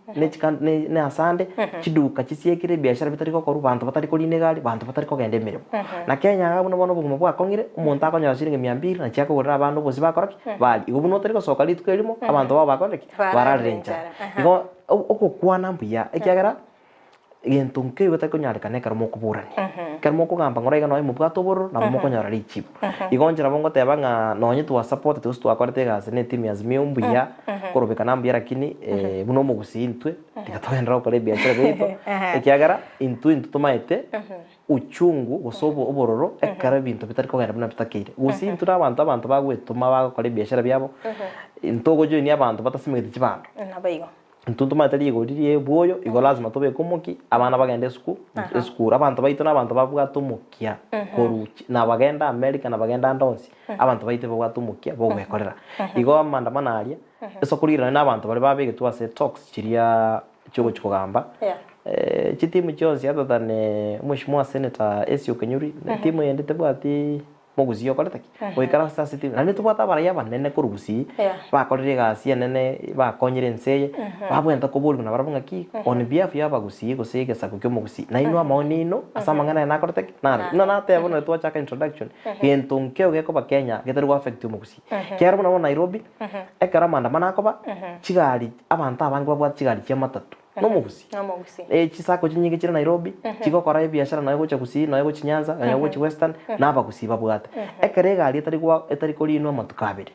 ne asande chiduka chisiekire biashara bitari kokoru bantu batari koline gali bantu batari kogende mirimo na Kenya abuno bono buguma bwa kongire umuntu akonyara shiringi 200 na chiako gorera abantu bose bakoraki bali ubuno tari kosoka litwerimo abantu baba bakoreki bararenja igo okukwana mbuya ekiagera gento nke gotari konyarikane karimo kuburani karimo kugamba ngora no mubwato boro na mo konyara lichibu igonjera bongo tebanga nonye twa support tu twakorete gase ne team yazimio mbuya korobeka nambia lakini buno mugusintwe tikatwendera ukore biashara beito ekiagara intu tumaite uchungu gosobo obororo ekara bintu bitari kogenda buna bitakire gusintu abantu bagwetuma bagokore biashara byabo intogo jo ni abantu batasimegete kibando
nabayigo
ntuntu matali igoririye buoyo igo lazima tobe komoki abana bagende school abantu baito n'abantu bavuga tumukia koruchi na bagenda America na bagenda ndonsi abantu baite bavuga tumukia bo gwekorera igo amandamana aria esokurira n'abantu bari babege twase talks kiria cyo kugamba chitimu cyose yatatane mushimwa senator Esio Kenyuri na timu yendete bwati muguziyo koretaki oikara sasa timu nane tubata bara yaba nene kurugusi bakorire gasi nene bakonyire nseye babwenta kubulwa na barabunga ki on behalf yaba gusi gusege sakukyo mugusi na ino amaoni ino asamangana na koretaki na nate abona twachaka introduction gento nkeo geko ba Kenya geterwa affect mugusi kyarabona na Nairobi ekara maandamano akoba kigali abantu abangi babwa kigali cyamatatu no mugusi chisako chinyige chira Nairobi chigokora biashara nayo gocha gusi nayo gocha Nyanza nayo gocha Western naba gusi babwate ekerega ali etari koli no amatukabiri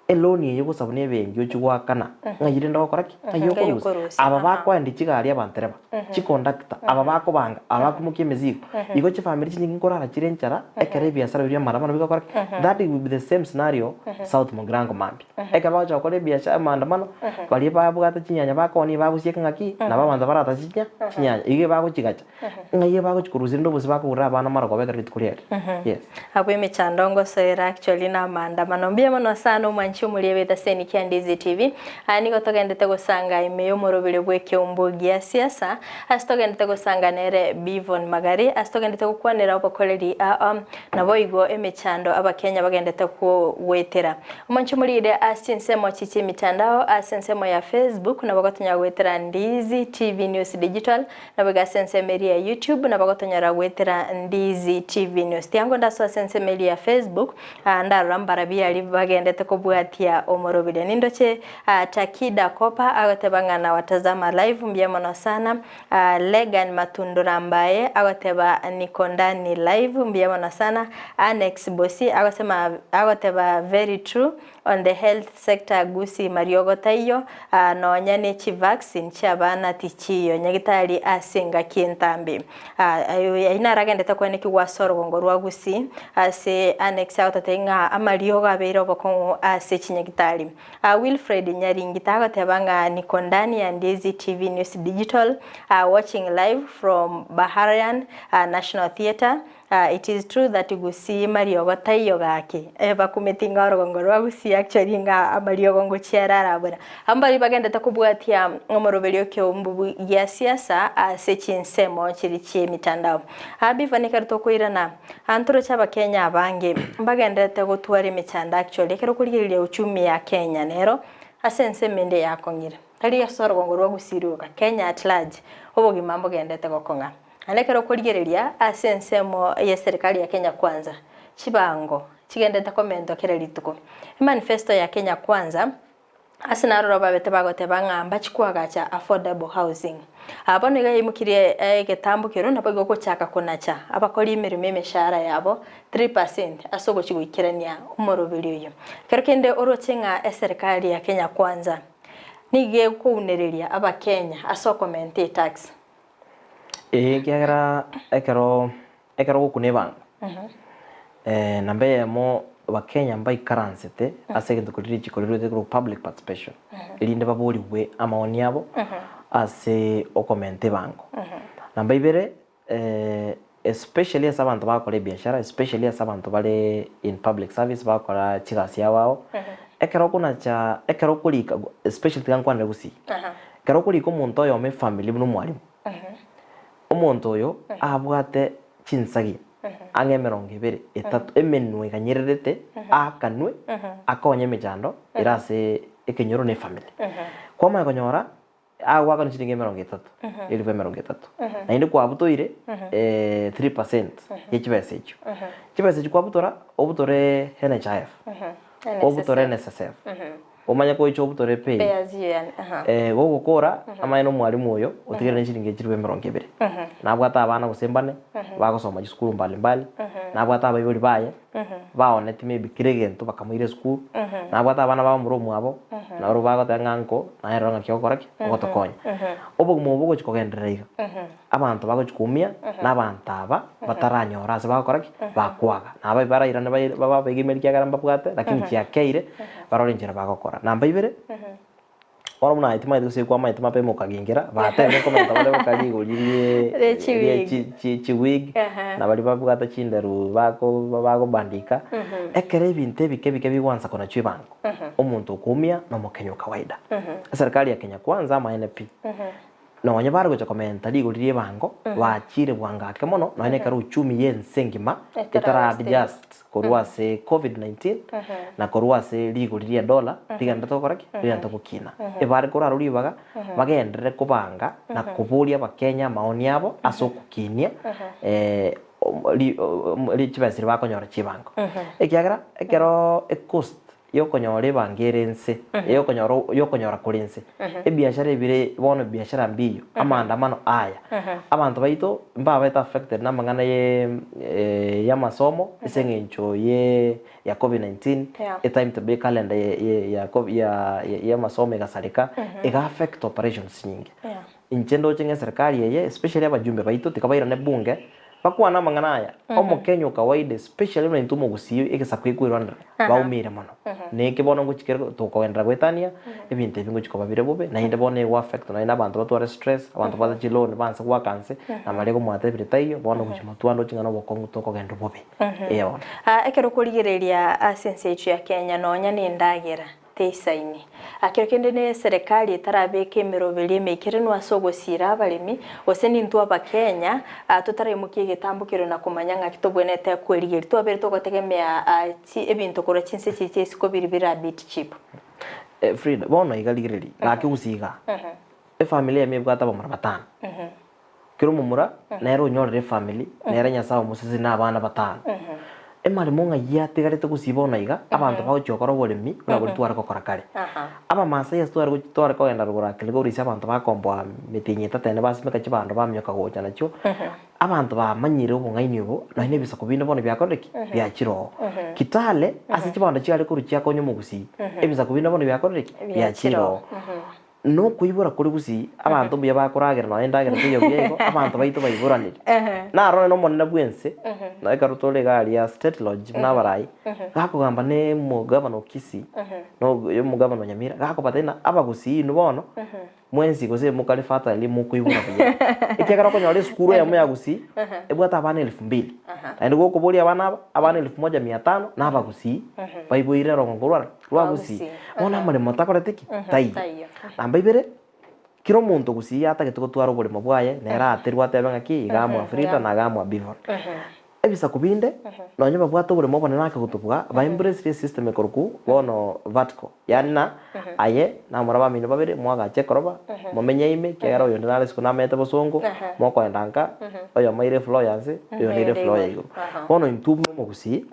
eloni yo gusabune bengi yo chugwakana ngayire ndo koraki ayo korusi aba bakwandi chigari abantereba chikondakta aba bakobanga aba kumukie mezigo igo chi family chingi nkorara chirenchara ekere biashara bya maramano biko koraki that will be the same scenario South Mogrango mambi ekere bacha kore biashara maandamano bali babugata chinyanya bakoni babusieka ngaki na babanza barata chinyanya ige baguchigacha ngaye baguchikuruzi ndo busi bakura abana mara kobeka bitkuriyeri yes
abwe mechandongo sera actually na maandamano mbia mono sana mwanchi muri beta seni Kiandizi TV niko togendete gusanga imeyo morobire bweke umbugia siasa asitogendete gusanga nere Bivon Magari asitogendete gukwanira obakoleri nabo igo emechando abakenya bagendete kuwetera mwanchi muri ide asinsemo chichi mitandao asinsemo ya Facebook nabo gotonya gwetera Ndizi TV News Digital nabo gasensemeri ya YouTube nabo gotonya gwetera Ndizi TV News tiango ndaso asensemeri ya Facebook ndarambara byali bagendete kubwatia omorobire nindoche Takida Kopa agoteba na watazama live mbiamono sana Legan Matundura ambaye agoteba nikondani live mbiamono sana Annex Bosi agoteba very true on the health sector gusi Mariogo Tayo no nyane chi vaccine chabana tichiyo nyagitari asinga kintambi ina ragendete kweneki wasoro gongorwa gusi ase Annex autotenga amariogo abero boko ase chinyagitari Wilfred Nyaringi tagotebanga nikondani ya Ndizi TV News Digital watching live from Baharian National Theatre. It is true that gusi Mariogo Tayo gake eba kumetinga rogongorwa gusi actually nga Mariogo ngo chiarara bura ambali bagenda takubwatia omoroberio ke umbubu ya siasa sechinsemo chiri chi mitandao abivanika rutokoirana anturo chaba Kenya abange bagenda takutware mitanda actually kero kurigirira uchumi ya Kenya nero asense mende yakongira kali yasoro gongorwa gusiruka Kenya at large obogi mambo genda takokonga anekero kurigereria asensemo ya serikali ya Kenya Kwanza chibango chigendeta komento kererituko manifesto ya Kenya Kwanza asinaro robabete bagoteba ngamba chikwagacha affordable housing abono igayimukire getambukiro nabago kuchaka kunacha abakori imirimo emeshara yabo 3% asogo chigwikirania umorobiri uyu kerokende orochenga serikali ya Kenya Kwanza nige kuunereria abakenya asokomenti tax
kiagera ekero gukunebanga nambe mo bakenya mbai karansete asegintu kuriri chikoriro de public participation irinde baburiwe amaoni yabo ase okomente bango nambe ibere especially as abantu bakore biashara especially as abantu bale in public service bakora chigasi yawao ekero kunacha ekero kulika especially tangkwanira gusi ekero kuliko umuntu oyo me family buno mwalimu omuntu oyo abwate chinsagi ange 23 emenwe kanyererete akanwe akonye mejando irase ekenyoro ne family kwama konyora agwa kan chiringe 30 ili 30 na indi kwa butoire 3% yechibese echo chibese kwa butora obutore NHIF obutore NSSF omanya ko icho obutore pay wogo kora amaino mwalimu oyo utigere chiringe chirwe 20 nabwata abana gusembane bagosoma school mbali nabwata abayori baye baone maybe kiregento bakamwire school nabwata abana ba muromu abo na rubago tanganko na eronga kyokoraki gotokonya obugumo bugo chikogendereiga abantu bago chikumia nabantaba bataranyora ase bakoraki bakwaga nabai barairana baba begimeriki agaramba bwate lakini kiakeire barorinjira bagokora namba ibere ora muna itima iduse kwa maitima pe mukagingira batende komenta bale bakagiguririe chi wig na bali babugata chinderu bako bandika ekere binte bike bigwanza kona chibango omuntu kumia no mukenyo kawaida serikali ya Kenya Kwanza ama NP no wanyabara gocha komenta liguririe bango wachire bwanga kemono no ene karu uchumi yensengima itara adjust korwase COVID-19 na korwase liguririe dola tiganda to koraki tiganda kukina ebare koraro libaga bagendere kubanga na kuburia bakenya maoni yabo asokukinia li chibasiri bakonyora chibango ekiagara ekero cost yokonyora bangerense yokonyora kurense ebiashara ibire bono biashara mbiyo amandamano aya abantu baito mba baita affected na mangana ya masomo esengencho ya COVID-19 e time to be calendar ya masomo gasarika ega affect operations nyingi inchendo chinge serikali yeye especially abajumbe baito tikabaira ne bunge bakwana mangana aya omo Kenya kawaida especially no intumo gusiyo egesakwe Rwanda baumire mono neke bono nguchikero tukowendra gwetania ebintu ebingo chikobabire bobe na inde bono ego affect na ina abantu batwara stress abantu batachilone banse kwa kanse na marego mwate biritayo bono guchimutwando chingana bokongu toko gendo bobe eyo
ekero kurigereria sense yetu ya Kenya nonya ni ndagira teisaini akero kende ne serikali tarabeke emeroberi emekere no asogosira abalimi oseni ntu aba Kenya tutare mukiye getambukiro na kumanya ng'a kitobwenete kwerigerito twabere togotegemea ebintu kora chinse chiche siko biribira bit chip
Frida bono igaligireri laki usiga familia mebwata bomara batano kiro mumura nero nyorere family nera nyasawo musisi na abana batano emali monga yategarete gusibona iga abantu bawo chokoro bolemi na boli twara kokora kare aba masa ya twara ko enda rugura kile go risa abantu bakomboa metinyeta tene basimeka chibando bamyoka gocha nacho abantu bamanyire ubungaini ubo na ine bisa kubine bono byakoreki byachiro kitale asi chibando cyari ko ruchya konyo mugusi ebisa kubine bono byakoreki byachiro no kuibura kuri gusi abantu buya bakuragira no endagera tuyo byego abantu baito bayiburanire na rone no monne bwense na karutole gali ya state lodge na barai gakugamba ne mu governor Kisi no yo mu governor Nyamira gakubataina abagusi no bono mwensi gose mu kalifata li mu kuibura bya ikegara ko nyore skuru ya muya gusi ebwata abana 2000 andi go kubuli abana 1500 na abagusi baibuire rongorwa rwagusi ona mare matakoreteki tai ambibere kiro muntu gusi atagete twara ubulimo bwaye nera aterwa tebanga ki igamwa Frida na gamwa Bivon ebisa kubinde no nyoba bwato ubulimo bone naka gutubwa ba embrace system ekoruku bono vertical yana aye na muraba mino babere mwaga chekoroba mumenye ime kera oyo ndale siku na mete bosongo mwako endanga oyo maire flow yanze oyo nire flow yayo bono intubu mo gusi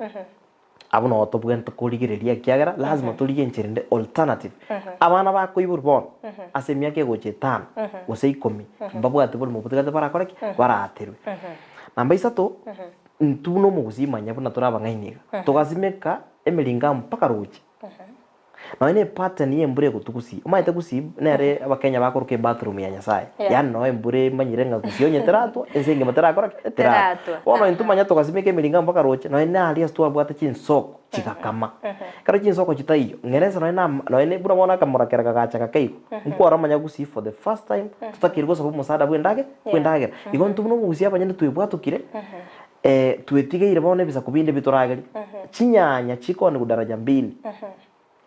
abuno otobwento kurigireria kiagera lazima tulige nchirinde alternative abana bakoibur bon asemia ke goche 5 gose 10 mbabwa tubul mubutigate barakoreki baraterwe namba isato ntuno muguzima nyabuna turaba ngainiga tugasimeka emilinga mpaka ruche na ine pattern yembure gutugusi umaite gusi nere abakenya bakoruke bathroom ya nyasaye yani no embure manyirenga gusi onye terato ensenge matera akora terato ono intumanya tugasimeka emilinga mpaka ruche na ine ali astu bwata chinsoko chikakama karo chinsoko chitaiyo ngereza no ine buna mona kamurakera kagacha kakeiko nkwara manya gusi for the first time tutakirgo sabu musada bwendage igo ntumno gusi abanyene tuyibwatukire tuetigire bone bisa kubinde bitorageri chinyanya chiko ni kudaraja 2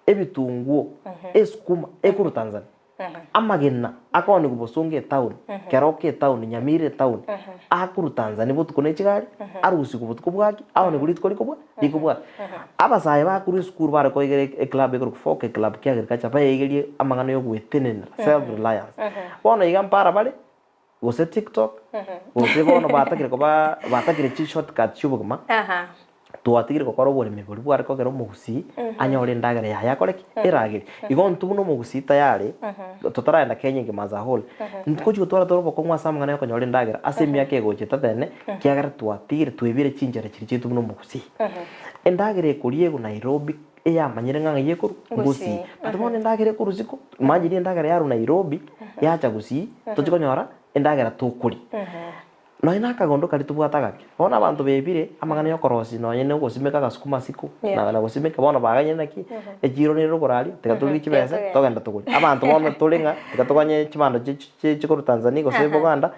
ebitunguo esukuma ekuru Tanzania amagena akone kubosonge town keroke town Nyamire town akuru Tanzania butukone chigari arusi kubutukubwaki awone kulitiko likubwa abasaye bakuru skuru bare ko igere club ekuru foke club kya agriculture bayegerie amangano yo gwetenena self reliance bono igampara bare gose TikTok gose bono batakire chi shortcut chubuguma tuwatigire kokora bore meburi bware kokera mugusi anyore ndagara ya koreki iragire igo ntubuno mugusi tayari tutaraenda Kenya ngimaza hole ntuko chutwara toro boko ngwa samangana yo konyore ndagara asemia ke goche tatene kiagara tuwatigire twebire chinjara chiri tubuno mugusi endagire kuriye ku Nairobi eya manyire nganga yekuru gusi atumone ndagire kuruziko majiri ndagara yaru Nairobi yacha gusi tuchikonyora endagara tukuri no ina kagondo kali tubwatagake bona abantu bebire amangana yo korosi no nyene gosimeka gasukuma siku na gosimeka bona baganye naki ejiro ni rugorali tegatuli kibese togenda tukuri abantu bona tulinga tegatuganye chimando chikuru Tanzania gose Buganda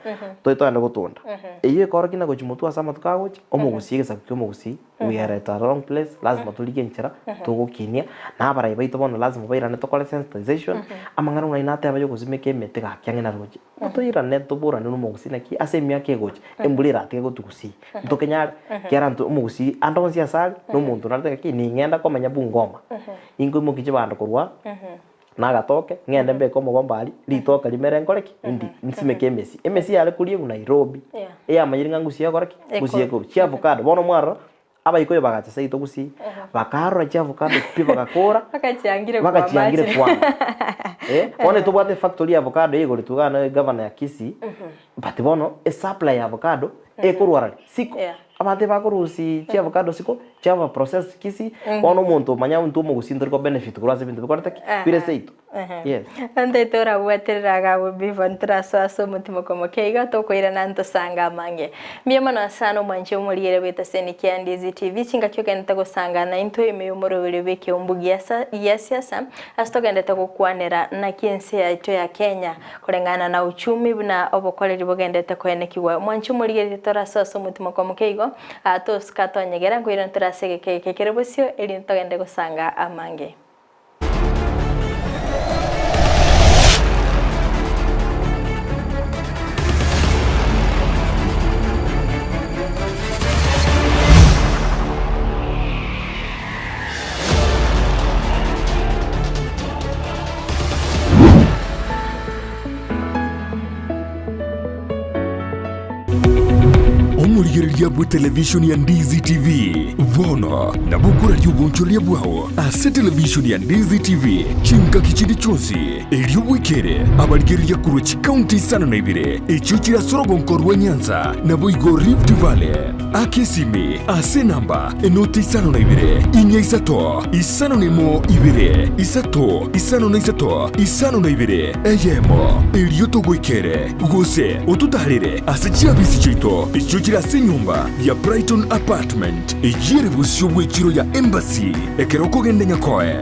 toitanda gutunda iyo korokina gochimutu asama tukagochi omugusiye sakyo omugusi we are at a wrong place lazima tulige nchira tugukinia na barayi baito bona lazima bairane tokole sensitization amangana una inate abayo gosimeka emetega kyangena roje toira netubura ni omugusi naki asemia kego embulira ate gutugusi ntokenya kyarantu umugusi andonsi asali no muntu narate ki ni ngenda komenya bungoma ingo mu kijibando kurwa nagatoke ngende mbeko mugombali litoka limere nkoreki indi nsimeke emesi yale kulie ku Nairobi amanyiri ngangusi yakoreki gusiye ku chi avocado bono mwaro abaikoyo bagacha seito gusi bakarora cha avocado pipa gakora
Bakachiangire
kwa one tubate factory ya avocado igori tugana governor ya Kisii but bono e supply ya avocado ekurwara siko abate bakurusi cha avocado siko cha process Kisii ono muntu manya muntu mu gusindira ko benefit kurase bintu bikorata bire seito yes
ande tora waterera gawe bivon traso mutima komo keiga to koira nanto sanga mange miyama na sano manje umulire beta seni Kiandizi TV chinga cyogenda gusanga na into imiyomoro beke umbugiasa yasiasa astogenda takukwanera na kiense ya ito ya Kenya kurengana na uchumi na obokoreri bogenda takoenekiwa manje umulire tora so mutima komo keigo atos katonyegera koira ntrasege kekerebosio eli ntogenda gusanga amange.
Omurigereria bwa television ya Ndizi TV vono na bukura yubunchoria bwao ase television ya Ndizi TV chinka kichindi chonsi elio wikere abarigereria kurochi county sana na ibire echuchira sorogonkorwa Nyanza na boigo Rift Valley akesimi ase namba enoti sana na ibire inya isato isano nemo ibire isato isano na isato isano na ibire eyemo elio togwikere gose otutarire ase chiabisi chito echuchira ase nyumba ya Brighton Apartment ejire busyo bwekiro ya Embassy ekeroko gende nyakoe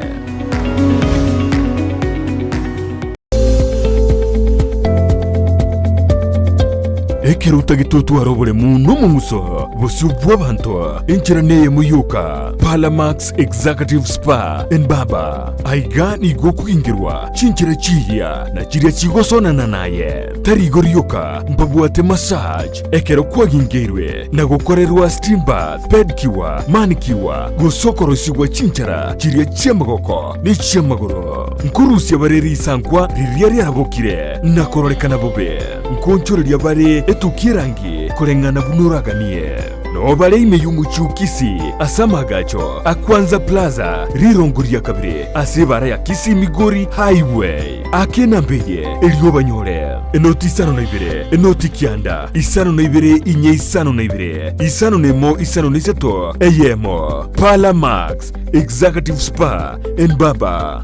ekeruta gitutu arobole muno muso busyo bw'abantu enchiraneye muyuka Palamax Executive Spa and Baba aiga nigo kuingirwa chinchira chiya na chiria chigosonana naye tarigorioka mpabwate massage ekero kwagingirwe na gukorerwa steam bath pedicure manicure gusokorosigwa chinchara chiria chiamagoko ni chiamagoro nkurusia bareri isankwa riria riarabokire na kororekana bobe nkonchoreria bare etukirangi kurengana bunuraganie no bare imeyumu chukisi asamagacho akwanza plaza rirongoria kabire asebara ya Kisii Migori highway akena mbeye eliobanyore enoti isano na ibere enoti kianda isano na ibere inye isano na ibere isano nemo isano niseto eyemo Palamax Executive Spa and Baba.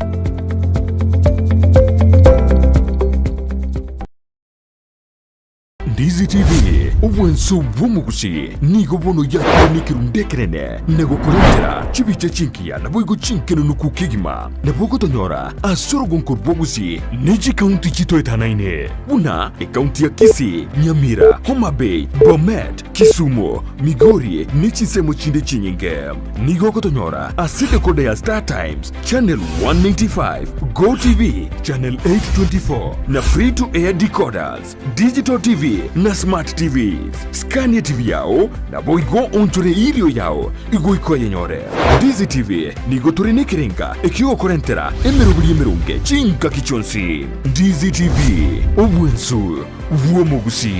Ndizi TV ubwenso bw'umugusi nigo bono yakonikerundekerene nego kurentera chibiche chinkia na boigo chinkeno nukukigima na bogo tonyora asorogonkor bogusi neji county chito etanaine una county ya Kisii Nyamira Homa Bay Bomet Kisumu Migori nichisemo chinde chinyinge nigo kotonyora aside kode ya Star Times channel 195 Go TV channel 824 na free to air decoders digital TV na smart TVs Scania TV yao na boigo onchore irio yao igoiko yenyore Ndizi TV nigo turine kirenga ekigo korentera emerubuli emerunge chinka kichonsi Ndizi TV obwensu bw'omugusi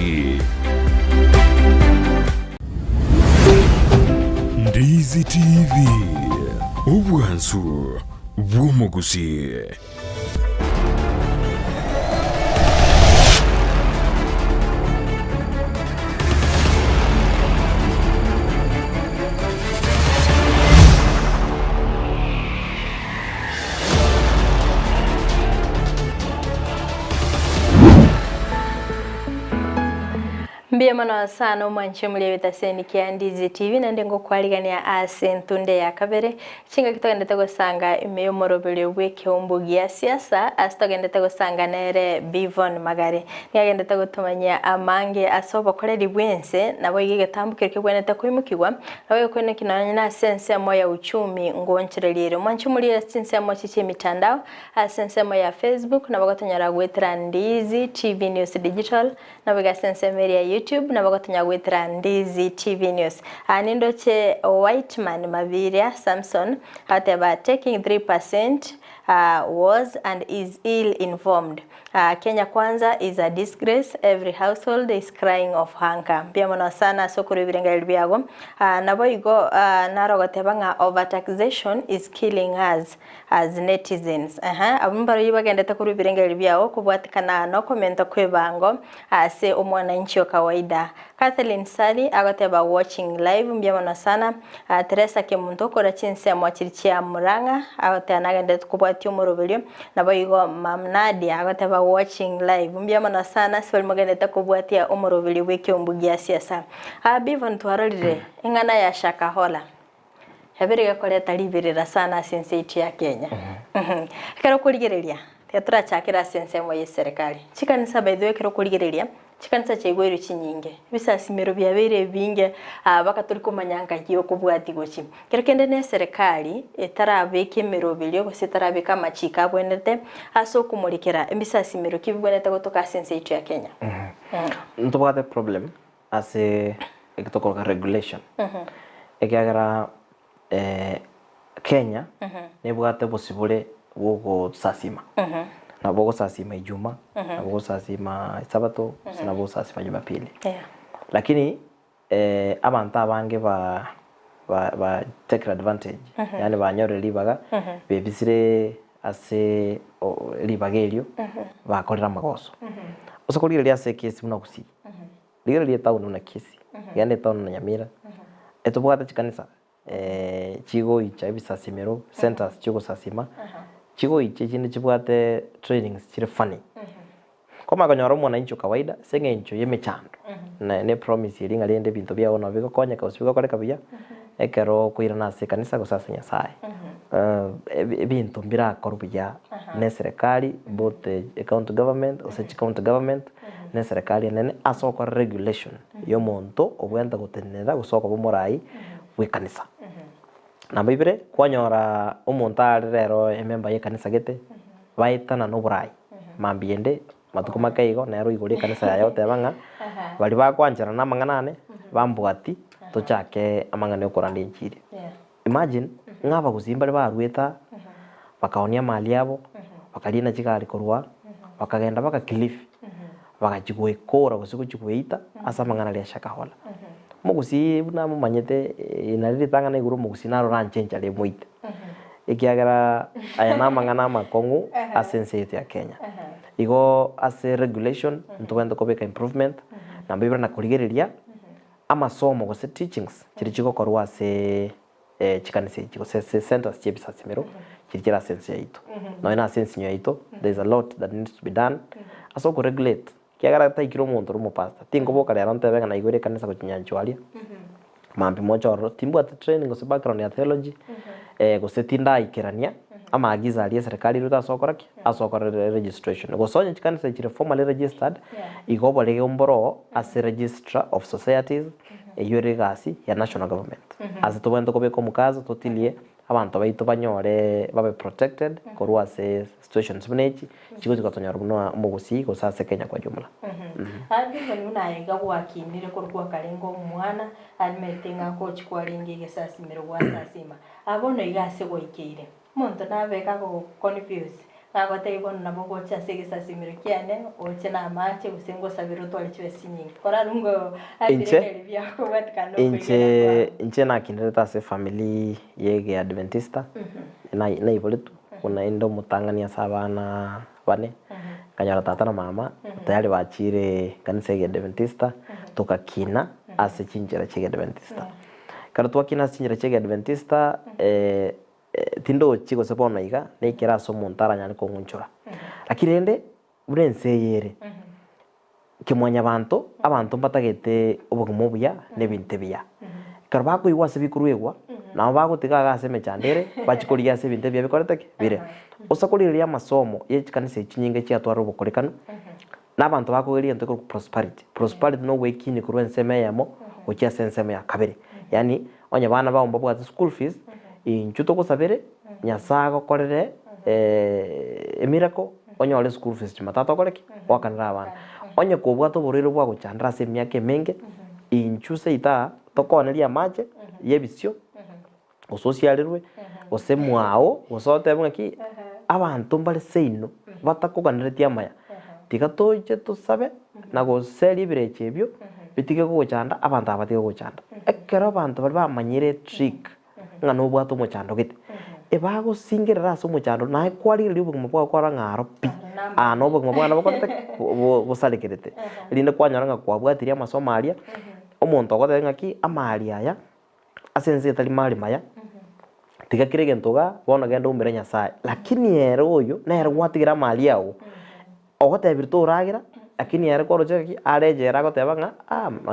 Ndizi TV obwensu bw'omugusi.
Mbia mana sana mwanche muli vitaseni Kiandizi TV na ndengo kwaligania asentunde ya kabere chinga kitogenda tego sanga imeyomoro bili weke umbugi ya siasa astogenda tego sanga nere Bivon Magare ngagenda tego tumanya amange asoba koreri bwense nabo yige tambukire kibwene takuimukirwa nabo kwene kinanya sense moya uchumi ngonchirelire mwanche muli sense mo chiche mitandao sense moya Facebook nabo gatonyara gwetera Ndizi TV News Digital nabo ga sense media YouTube na bagatonya gwetera Ndizi TV News. Anindoche Whiteman Maviria Samson ateba taking 3% was and is ill-informed. Kenya Kwanza is a disgrace. Every household is crying of hunger. Pia mono sana sokuru birenga biago. Nabo igo narogotebanga overtaxation is killing us as netizens. Abumbaro yibagendeta kuru birenga biago kubwatikana no komento kwebango ase omwananchi wa kawaida. Kathleen Sally agoteba watching live mbia mono sana. Teresa Kemunto kora chinse mwachirichia Muranga agote nagendeta kubwati umorovelio nabo igo mamnadi agoteba watching live mbia mono sana sibali magendeta kubwatia umorovelio weke umbugia siasa. Bivo ntwarorire ingana ya Shakahola hebere gakoreta libirira sana sensei ya Kenya. Kero kurigereria tetra chakira sensei mo yeserikali chikanisa baidwe kero kurigereria chikanisa chegweru chinyinge bisasimiro byabere binge bakaturi kumanyanga giyo kubwati gochi kero kende ne serikali etarabeke mirobilyo gositarabeka machika bwenete aso kumurikira bisasimiro kibwenete gotoka sensei ya Kenya.
Ntobate problem as a ekitoko regulation. Ekiagara Kenya nebwate possible wogo sasima. Na bogo sasima Ijumaa, na bogo sasima Sabato, na bogo sasima Jumapili. Lakini abantu abange ba take advantage. Yani banyore libaga bebisire ase libagelio bakorera magoso. Usakolira lya se kesi muna kusi. Ligera lya town na kesi. Yani town na Nyamira. Etobwata chikanisa chigo icha bisasimero centers chigo sasima. Chigo iche chinde chibwate trainings chire funny. Koma kanyoro mwana incho kawaida senge incho yemechando. Na ne promise iringa lende bintu bya ona biko konya ka usibiko kore kabya. Ekero kuirana se kanisa gusasa Nyasaye. Bintu mbira korubya ne serikali both county government or such county government ne serikali nene asoko regulation yo monto obwenda gutenera gusoko bomorai we kanisa. Namba ibere kwanyora omuntu rero ememba ye kanisa gete baitana no burai mambiende matuko makaigo nero igori kanisa yayo tebanga bali bakwanjira na manganane bambwati tochake amangane okorandi nchiri. Imagine ngaba kuzimba barweta bakaonia mali yabo bakalina chikari korwa bakagenda baka Kilifi bakachigwekora gusiku chigweita asa mangana ya Shakahola. Mugusi buna mumanyete inariri tanga na iguru mugusi naro ranchenja le muite. Ikiagara aya namangana makongu asense ya Kenya. Igo ase regulation ntubenda kobeka improvement na mbibira na kurigereria amasomo gose teachings kiri chiko korwa se chikanise chiko se centers chebisa simero kiri sense yaito. No ina sense yaito there is a lot that needs to be done. Aso ko regulate kiagara taikiro muntu rumo pasta tingo boka le ronte venga na igore kanisa ko chinyanchwalia mambi mochoro timbu at training gose background ya theology gose tinda ikirania ama agiza ali serikali ruta sokoraki asokora registration gosonye chikanisa chire formally registered igobo le omboro as a registrar of societies eyore gasi ya national government as to wendo kobe komukazo totilie abantu baito banyore babe protected korwa se situations manage chiko chikatonyara muno mugusi ko sase Kenya kwa jumla.
Andi bana yega wakinire korwa karengo mwana admetinga coach kwa ringi gesasi mero wa sasima abono igase goikeire muntu nabeka go confuse agote ibona nabo gocha segesasi mero kiane oche na mache usengo sabiro twali chwesinyi korarungo abirele byako watkano
inche na kindereta se family yege Adventista na iboletu kuna endo mutangania sabana bane kanyara tata na mama tayari bachire kanisa ya Adventista tukakina ase chinjira chege Adventista karatu akina chinjira chege Adventista tindo chiko sepona iga nekira so montara nyane ko ngunchura akirende burense yere kimwanya abantu batagete obugumo buya nebinte biya karbako iwase bikuruegwa na bago tigaga seme chandere bachikoriya se binte biya bikoreteke bire osakorira masomo ye kanisa chinyinge chia twaro bukorekano n'abantu bakogeria nteko prosperity no wekini kurense meyamo okia sense ya kabere yani onya bana baomba bwa school fees inchuto ko sabere nyasago korere miracle onya ole school fees chimatata koreki wakanira abana onya kubwato borero bwa guchandra se myake menge inchuse ita tokoneria mache yebisyo osocialirwe osemwao osote bungaki abantu mbale seino batakuganiretie amaya tiga toche tusabe na guseri bireche ebyo bitige guchanda abantu abatige guchanda ekero abantu bali bamanyire trick ngano bwato muchando gite ebago singerera ase muchando na kwari ubuguma bwa kwara ngaro pi no ubuguma bwa nabakorete busalekerete rinde kwanyara nga kwabwatiria amasomo aria omonto ogothe ngaki amari aya asense tali mari maya tiga kire gentoga bona genda umbere nyasaye lakini ero oyo nero gwatigira mari yawo ogotebirto uragira lakini ero koroje ki arejera goteba nga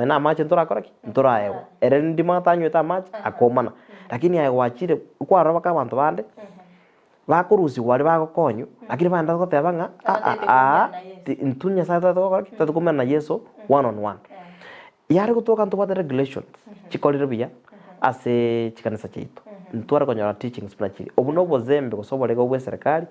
na mache ntorakora ki ntoraewa ere ndima tanyweta mache akomana lakini ayo wachire kwaro baka abantu bande bakurusi wali bagokonyo lakini banda goteba nga ntunya sata gokora ki tatukumena Yesu one on one yari gutoka ntubate regulations chikolire biya ase chikanisa chitu ntwara konyora teachings plachiri obuno bozembe gosoborega obwe serikali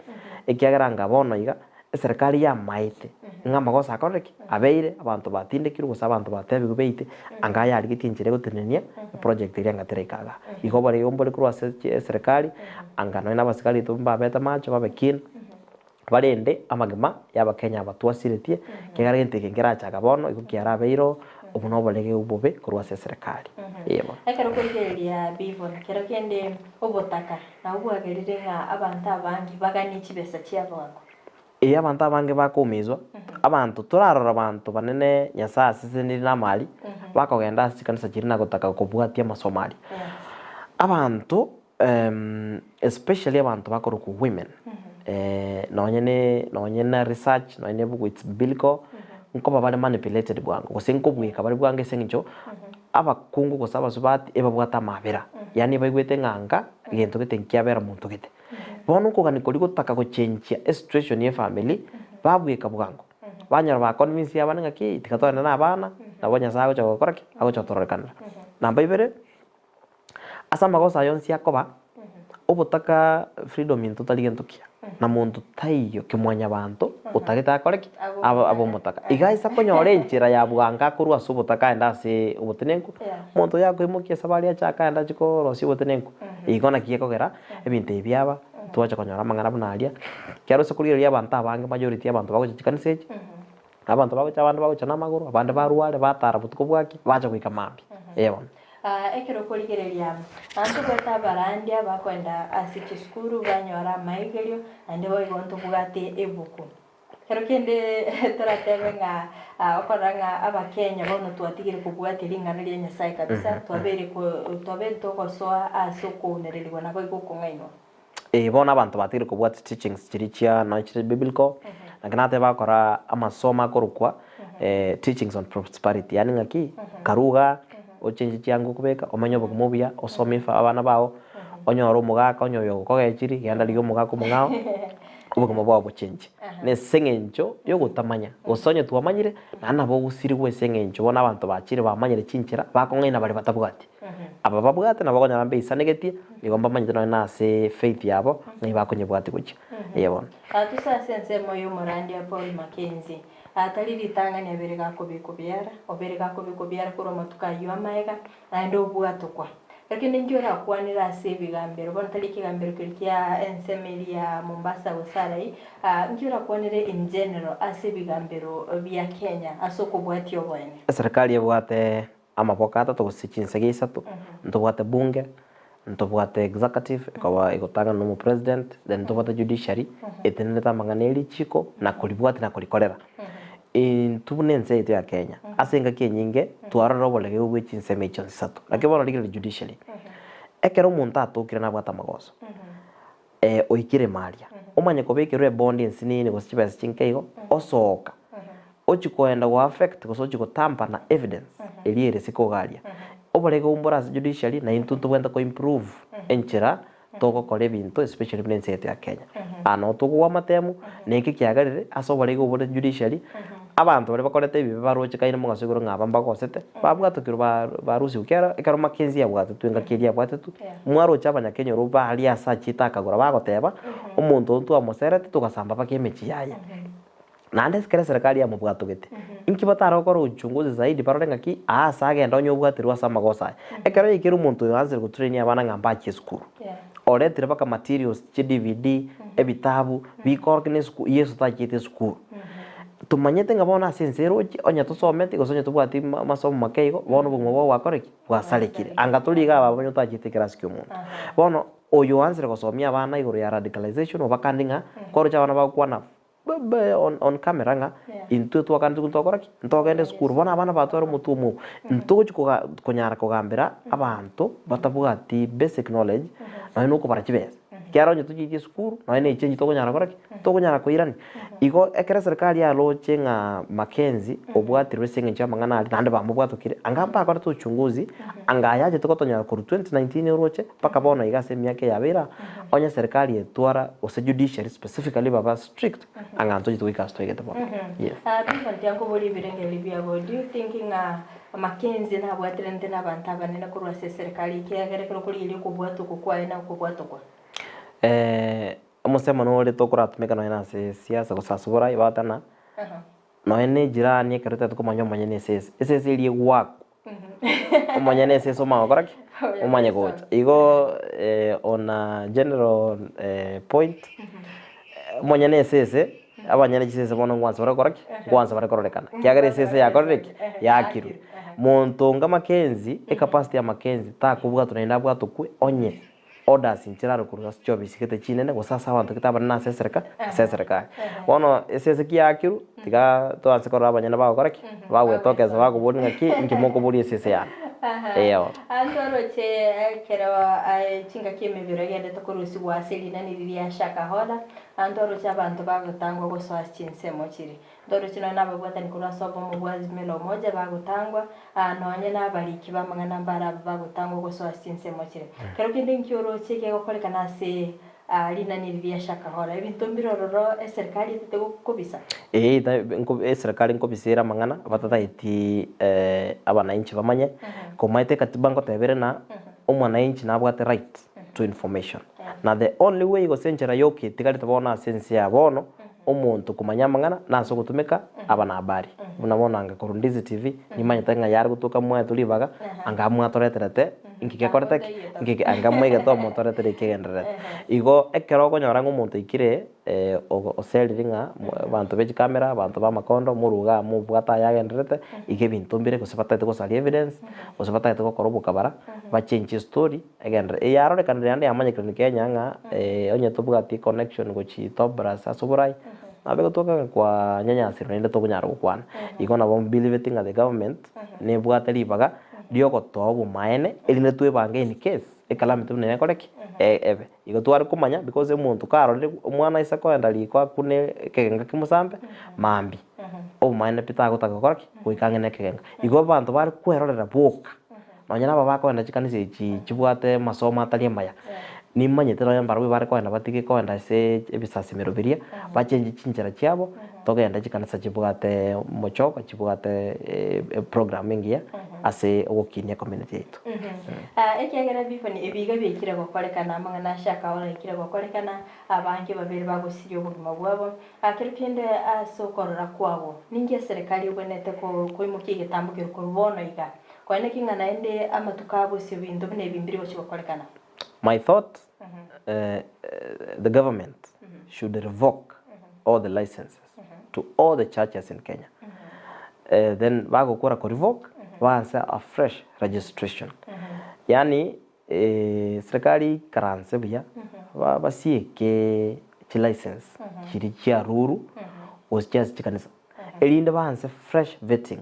ekiagaranga bono iga serikali ya maite nga magosa akoreki abeire abantu batindekirwe gusa abantu batebi kubeite anga yari gitinjire gutenenia project iri anga terekaga igo bari yombore kurwa serikali anga no nabasikali tumba beta macho babekin barende amagema y'abakenya batwasiretie kigara gintike ngirachaga bono igo kiara beiro obuno bolege ubobe kurwa serikali yebo
ekero kurigeria bivo kero kende obotaka na ubwagerire nga abantu abangi bagani chibesa chiabako
abantu abange bakumizwa abantu turarora abantu banene nyasasi sindi na mali bakogenda sikanisa kirina gutaka kubwatia masomali abantu especially abantu bakoro ku women nonyene research nonyene buku it's biblical nko babale manipulated bwango gusenko bwika bari bwange sengicho abakungu gusaba subati ebabwata mabera yani baigwete nganga gento gitenkia bera muntu gite bono kugani kuri gutaka guchenjia situation ye family babwika bwango banyara ba convince abana ngaki tikatona na abana nabonya sago cyo gukora ki ago cyo tororekana namba ibere asa magosa yonsi yakoba obutaka freedom into taligentukia na muntu taiyo kimwanya bantu utagita akoreki abo mutaka igaisa konyore nchira ya bwanga kurwa subutaka endase ubutenenku muntu yako imukia sabali achaka enda chiko rosi ubutenenku igona kiyekogera ebintu ebyaba tuacha konyora mangana bunalia kyaro sekuriria abantu abange majority abantu bagochikaniseje abantu bagocha namaguru abande baruale batara butuko bwaki bacha kwika mambi yebo
ekero kurigereria antu bata barandia bakwenda asiki skuru banyora maigerio ande boigonto bugate ebuku kero kende taratebe nga okoranga abakenya bono twatigire kubwate lingana lya nyasaye kabisa twabere toko soa asoko nerelwa nabo igukungaino
bona abantu batigire kubwate teachings chirichia na chiri biblical nakanate bakora amasoma korukwa teachings on prosperity yani ngaki karuga ochenji cyangu kubeka omanyo bugumubya osomifa abana bawo onyoro mugaka onyoyo kogechiri genda liyo mugaka mungao ubuguma bwa buchenji ne sengenjo yo gutamanya osonye twamanyire nana bo gusiri gwe sengenjo bona abantu bachire bamanyire chinchira bakongaina bali batabugati aba babugati nabo nyambe isanegetie igomba manyire na se faith yabo ni bakonyebwati kuchi yebona
atusa sense moyo morandi ya Paul Mackenzie atari ritangania berega kubikubiara oberega kubikubiara kuro matuka ywa maega ando bwatukwa lakini njora kwanira sebigambero bona tali kigambero kirkia ensemelia Mombasa usarai njora kwanire in general asebigambero bya Kenya asoko bwati obone
serikali yebwate amapokata to sichinsegeisa to ntobwate bunge ntobwate executive kwa igotanga no president then ntobwate judiciary eteneta manganeli chiko na kulibwate na kulikolera tubunense yetu ya Kenya asenga kenyinge twararo bolege ubwichi nsemecho nsatu lakini bona ligire judicially ekero muntu atukire na bwata magoso oikire maria umanye kobekirwe bond nsinini gosibesa chinkeigo osoka ochikoenda go affect gosochi tamper na evidence eliere sikogalia obolege umbora judicially na intuntu bwenda ko improve enchira toko kore bintu especially binense yetu ya Kenya ano tugwa matemu neki kyagarire asobolege ubore judicially abantu bari bakorete ibi baroche kaine mu gasuguro ngaba mbagosete babwatukiro barusi ukera ekaro Mackenzie yabwate twenga kiria bwate tu mwarocha abanyakenya ruba ali asa chitakagura bagoteba umuntu ntu amoserete tugasamba bakemechi yaya nande sikere serikali ya mubwatugete inki batara gukora uchunguzi zaidi barorenga ki asa agenda onyo bwatirwa sama gosa ekaro ikiru umuntu yanze gutrain abana ngamba cheskuru oretire baka materials chi DVD ebitabu bikorkine yesu tachite skuru tumanyete ngabona senseroji onya tusomete gosonye tubwati masomo makeigo bono bumwe bwo wakoreki bwasarekire anga tuliga aba bonyo tachite class kyomuntu bono oyo answer gosomia abana iguru ya radicalization obakandinga korocha abana bakwana on camera nga into twakandi kuntokoraki ntogende skuru bona abana batwara mutumu ntochi kunyara kugambira abantu batabugati basic knowledge na nuko barachibeza kiaro nyo tuji skuru na ine ichenji tokonyara koraki tokonyara koirani igo ekera serikali ya loche nga Mackenzie obwati racing ncha mangana ali nande bamubwatukire angamba akora tuchunguzi anga yaje tokotonyara ku 2019 roche paka bona igase myake yabira onya serikali etwara ose judiciary specifically baba strict anga ntoji tuikasto igete bona yes
bifanti yango boli birenge libya go do you thinking Mackenzie na bwatire ndena abantu abanene kurwa serikali kiagere kuri ile kubwatuko kwa ina kubwatuko omusemo nore tokuratumika no ina siasa gusasubura ibatana no ene jirani kerete tukomanya manya ne ss iri wako omanya ne ss omakoraki omanya gocha igo on a general point omanya ne ss abanyane ss bono ngwanza barakoraki ngwanza barakorekana kiagere ss yakoreki yakiru muntu nga Mackenzie capacity ya Mackenzie takubuga tunaenda bwa tukwe onye orders inchira rukuruza job isikete chinene gusasa abantu kitabana na sesereka wono ese kiakiru tiga to ansekora abanyana bago koraki bawe tokeza bago boninga ki ingimoko buri ese ya eyo antoroche kera chinga kimebiro yende tokurusi waseli nani lilia shaka hola antoroche abantu bagutangwa guswasa chinsemo chiri ndoroche no nabagwata nikura sobo mugwazi melo moja bagutangwa nonye nabaliki bamangana mbara bagutangwa guswasa chinsemo chiri kero kindi nkyoroche ke gokorekana se lina nilivia shaka hola ibintu mbirororo serikali tetego kubisa
serikali nkobisira mangana batata iti abananchi bamanye komaite katibango tebere na omwananchi nabwate right to information na the only way go senchera yoki tikali tabona sense ya bono omuntu kumanya mangana naso gutumika abana habari unabona anga Kurundizi TV nimanye tanga yari gutuka mwe tulibaga anga mwe toreterete ingike koreteki ingike anga mwe gato motoretere kigendere igo ekero konyorango umuntu ikire oseliringa bantu beji kamera bantu ba makondo muruga mu bwata yagenderete ige bintu mbire kusipata ite kosali evidence kusipata ite kokorobuka bara ba change story agendere yaro rekandire ande amanye Kenya nga onye tubugati connection gochi tobras asuburai abego toka kwa nyanya sirende to kunyara kwana iko na bomb believing the government ne bwateli baga dio ko tobu maene eline tuwe bange in case ekalame tu ne koreki ebe iko twari kumanya because umuntu karo umwana isa ko endali ko kune kegenga kimusambe mambi o maene pita gutaka koreki kuikangene kegenga iko bantu bari kwerorera boka nonyana baba ko enda chikanise chibwate masomo atali maya nimanye tero yambara bari ko enda batike ko enda se ebisasi meroberia bachenje chinjera cyabo togenda chikanisa chibwate mochoka chibwate programming ya ase okinya community yetu
ekiagera bifoni ebiga bikire gokorekana mangana shaka wala ikire gokorekana abange babiri bagusiriyo bugima bwabo akirikende asokorora kwabo ninge serikali ubonete ko koimukiye tambukiro kurubono iga kwane kingana ende amatukabo se bintu bine bimbiri go gokorekana.
My thought the government should revoke all the licenses to all the churches in Kenya. Then bago kura ko revoke once a fresh registration. Yani serikali karanse bya basieke chi license chiri chia ruru was just chikanisa elinde banse fresh vetting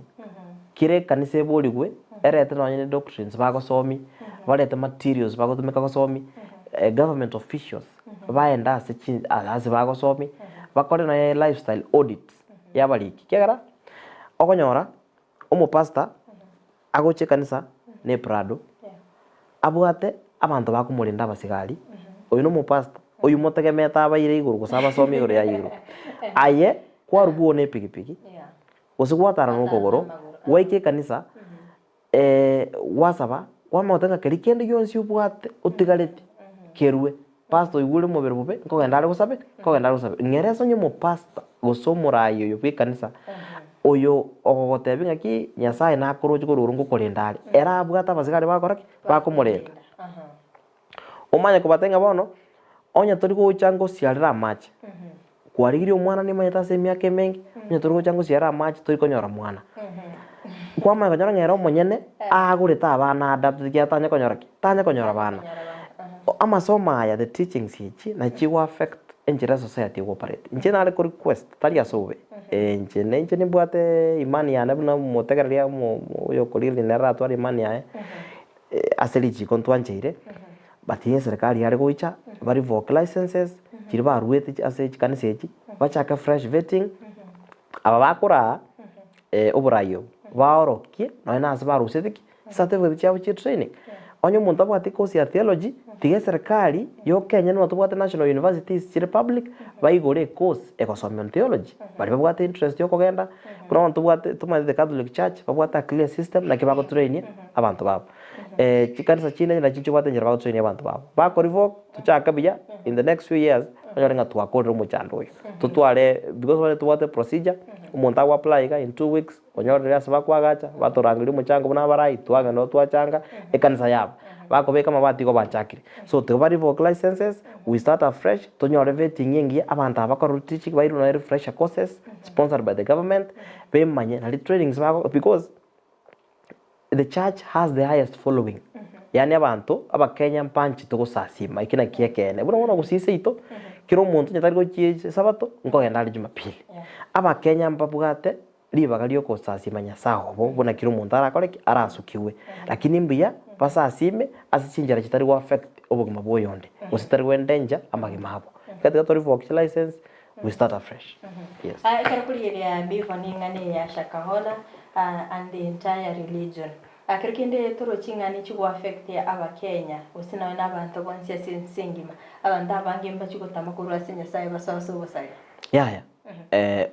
kire kanise boligwe erete no doctrines bago somi balete materials bago tumeka ko somi government officials baenda se bago somi bakore na lifestyle audit yabaliki kegara okonyora pastor agoche kanisa ne Prado abwate abantu bakumulinda basigari oyu no pastor oyu motegemeta abayire iguru gusaba somi iguru ya iguru aye kwarubuo ne pigipigi usigwatara no kogoro waike kanisa wasaba wamotanga kerikende yonsi ubwate utigarete kerwe pastor igure mu berubube nkogenda ari gusabe ngereso nyo pastor gusomurayo yo kanisa oyo ogotebinga ki nyasaye nakuroje ko rurungu kolendari era abwata basigari bakoraki bakumurenda omanye kubatenga bono onya tori gocha siarira amache kwarigirio mwana ni manyeta se miaka mengi onya tori gocha siarira amache tori konyora mwana kwama konyora ngero monyene agurita abana adapt gyatanya konyora tanya konyora bana amasoma aya the teachings hichi na chi affect enjira society operate nje na ko request tari asobe nje ni bwate imani ya na mutegereria yo koliri nera twari imani ya aselichi kontwanjeire bati serikali yari goicha bari voc licenses chiri baruete ase kanisa echi bachaka fresh vetting aba bakora oburayo baorokie no ina ase barusete certificate chabo chi training onyo muntu abwate course ya theology tiga serikali yo Kenya no tubwate national universities chiri public baigore course ekosomya theology bari babwate interest yo kogenda kuna tubwate tumanye the Catholic Church babwate clear system na kibago train abantu babo chikanisa chine na chicho bwate njira bago train abantu babo bakorivo tuchaka biya in the next few years onyorenga twakorera mu chando yo tutware because wale tubwate procedure umuntu agwa apply ga in 2 weeks onyorera saba kwagacha batorangiri mu chango buna barai twaga no twachanga ekanisa yabo bakobeka mabati go bachakire so tubari voc licenses we start afresh tonyore vetting yengi abantu abakora teaching bairu na refresh courses sponsored by the government be manye na trainings bako because the church has the highest following yani abantu abakenya mpanchi to gusasima ikina kiekene buna wona gusise ito kiro muntu nyatari go chie sabato ngogenda ali jumapili abakenya mbabugate libaga lyo kosasima nyasaho bo buna kiro muntu arakore arasukiwe lakini mbiya pasasime asichinjira kitari go affect obugima boyonde usitari wendenja amagima habo katika tori voc license we start afresh yes
karakuliria bivo ningane ya shakahola and the entire religion akirikinde toro chingani chigo affect abakenya usina wana abantu bonse singima abantu abange mbachigo tamakuru asinya sai basoso bosai
ya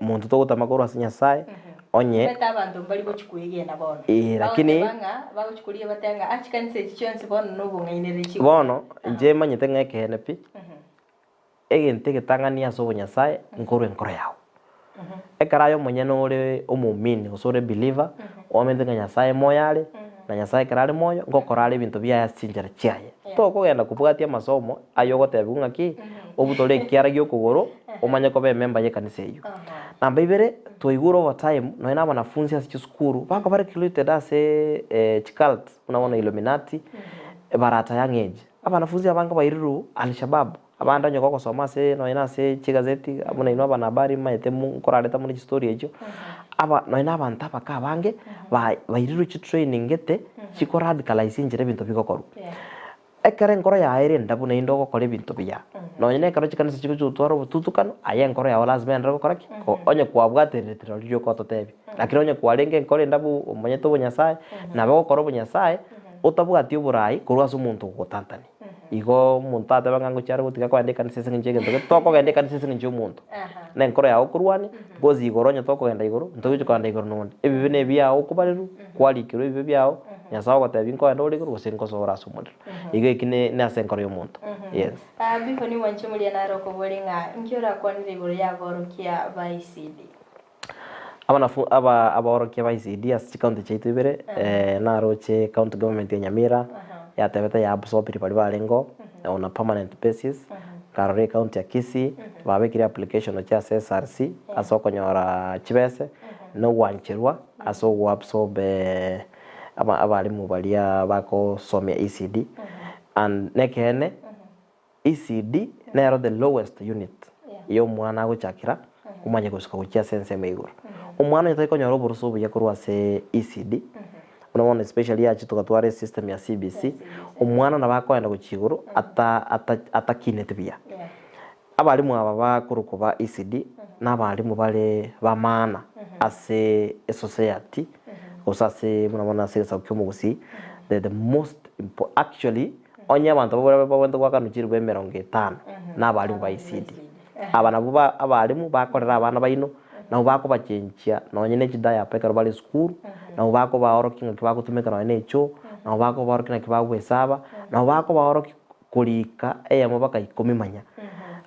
muntu to tamakuru asinya sai onye
beta abantu bali bochikuye na bono
lakini
banga bagochikuye batanga achikanise chichonse bono no bungainere chigo
bono nje manyete ngeke nepi egente getangania so Nyasaye nkoro enkoro yawo ekarayo monyene ore omumini osore believer omende Nyasaye moyale na Nyasaye karale moyo ngokorale bintu bya yasinjira chiaye to kugenda kubwatia masomo ayogotebunga ki obutore kiara gyo kugoro omanye ko be member ye kanisa eyo namba ibere toiguro over time no ina wanafunzi asi skuru bako bare created ase chicult unaona Illuminati barata young age abanafunzi abanga bairiru al-Shabab abanda nyoko kosoma se no ina se chigazeti abuna ino abana habari maete mu koraleta muri story ejo aba no ina abanta baka bange bairiru chi training gete chiko radicalize njire bintu bikokoru ekere nkoro ya aire ndabuna indoko kole bintu biya no nyene karo chikanisa chiko chutwaro bututukano aye nkoro ya lazima ndako koraki onye kwabwateretero lyo kototebi lakini onye kwalenge nkoro ndabu omonye to Nyasaye na bako koro Nyasaye utabwati uburai kurwaza umuntu gutantani igo muntu atabanga cyaro gutika kwandika nisese nginjege ndoge toko gendeka nisese nginje umuntu na nkoro yawo kurwani gozi igoronya toko genda igoro ndoge kwanda igoro nonde ebi bine byawo kubariru kwalikiro ebi byawo nyasawo gatabi nko ndo ligoro gusenko sora sumudiro igo ikine nase nkoro y'umuntu yes
bifo ni wanche muri na roko bolinga nkiora kwanire igoro ya borokia ba ICD
aborokia ba ICD as county chaitu ibere na roche county government ya Nyamira ya tebeta ya absorb bali balengo on a permanent basis karore county ya Kisii babekira application cha SSRC asokonyora chibese no wanchirwa aso absorb abalimu balia bako somya ECD and nekene ECD nero the lowest unit yo mwana guchakira umanye gusuka gukia sense meigura umwana yitako nyoro burusubu yakurwa se ECD unaona especially ya chituka tware system ya CBC umwana nabakoenda guchiguru atakinete bia abalimu aba bakuruko ba ECD n'abalimu bale bamana ase society osase munabona se sakyomugusi the most important actually onya abantu babwenda kwakanukiri bwe 50 n'abalimu ba ECD abana buba abalimu bakorera abana baino na bako bachenchia no nyene chidaya pekaro bali school na bako baorokinga kibako tumeka no necho na bako baorokinga kibako hesaba na bako baoroki kulika eyamo baka 10 manya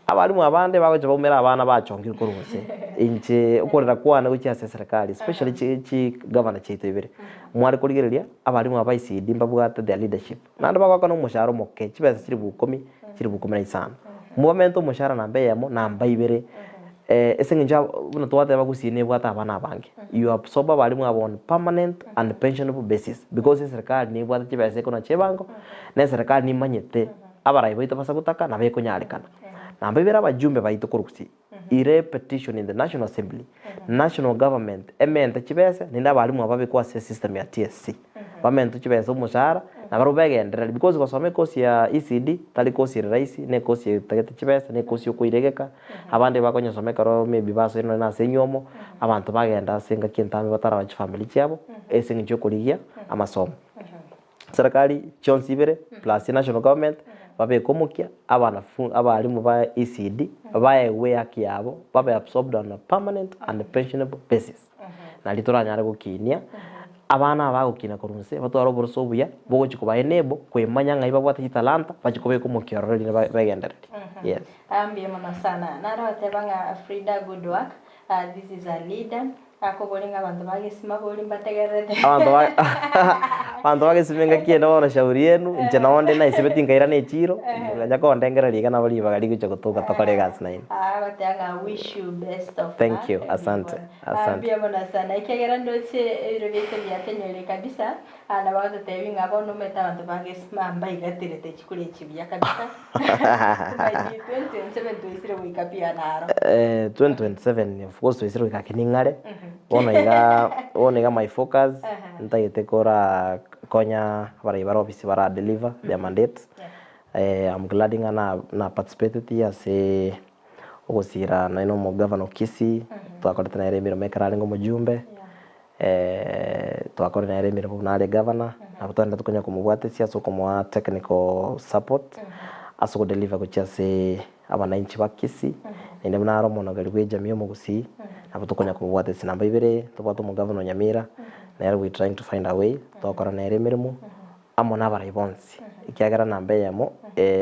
abarimu abande bagocha baumera abana bachongire kuruse inche ukorera kwana gucha serikali especially chi governor chito ibere mwari kurigereria abarimu aba ICD mbabwate their leadership nando bagaka no musharo moke chibesa chiri bukumi na isano momento mushara na mbeyemo na mbaibere esenginja buno twate bagusine bwata abana abange you absorb abarimu abon permanent and pensionable basis because serikali ni bwata chibesa ko na chebango na serikali ni manyete abarai baita basagutaka na beko nyarikana na mbebera abajumbe baito kuruksi ire petition in the National Assembly national government emente chibese ninda abarimu ababe kwa system ya TSC bamente chibese umushara na barubegendera because basome kosi ya ECD tali kosi ya rais ne kosi tagete chibese ne kosi okuiregeka abande bakonyosomeka ro maybe baso ino na senyomo abantu bagenda senga kintambe batara ba family cyabo esengi cyo kurigia amasomo serikali chonsibere plus national government babe komukia abarimu ba ECD baewe haki yabo babe absorbed on a permanent and pensionable basis na litoranyare gukinia abana bagukina kurunse batwara oboroso buya bogochiko enebo kwemanya ngai babwata talanta bachikobe kumukia rori bagendereri yes
ambie mona sana narote banga Frida good work this is a leader akobolinga abantu bagesima boli mbategerete abantu bagesimenga kienda bona shauri yenu nje naonde na isibeti ngaira ne chiro nganya ko ndengereri kana bali bagali gucha kutoka tokale gas na ino batanga wish you best of
thank you asante
ambie mona sana ikegera ndoche irobete byatenyere kabisa na bazo tebinga bono meta abantu bagesima mbaigatirete chikule chibya kabisa 2027 tuisire wikapia naro
2027 of course tuisire wikakiningare Onega my focus ntagete kora konya bara office bara deliver their mandate I'm glad na participated as a ogosira na ino mo governor Kisi twakorete na Remiro Mekarari ngo mujumbe twakorete na Remiro na governor na butanda tukonya kumubwate siaso como technical support aso deliver ko chase abananchi bakisi ende mnaro monogari gwe jamii mugusi abo tukonya kubwate sinamba ibere tubwato mu governor Nyamira na we trying to find a way twakora na Remiro amona bara ibonsi ikiagara nambe yamo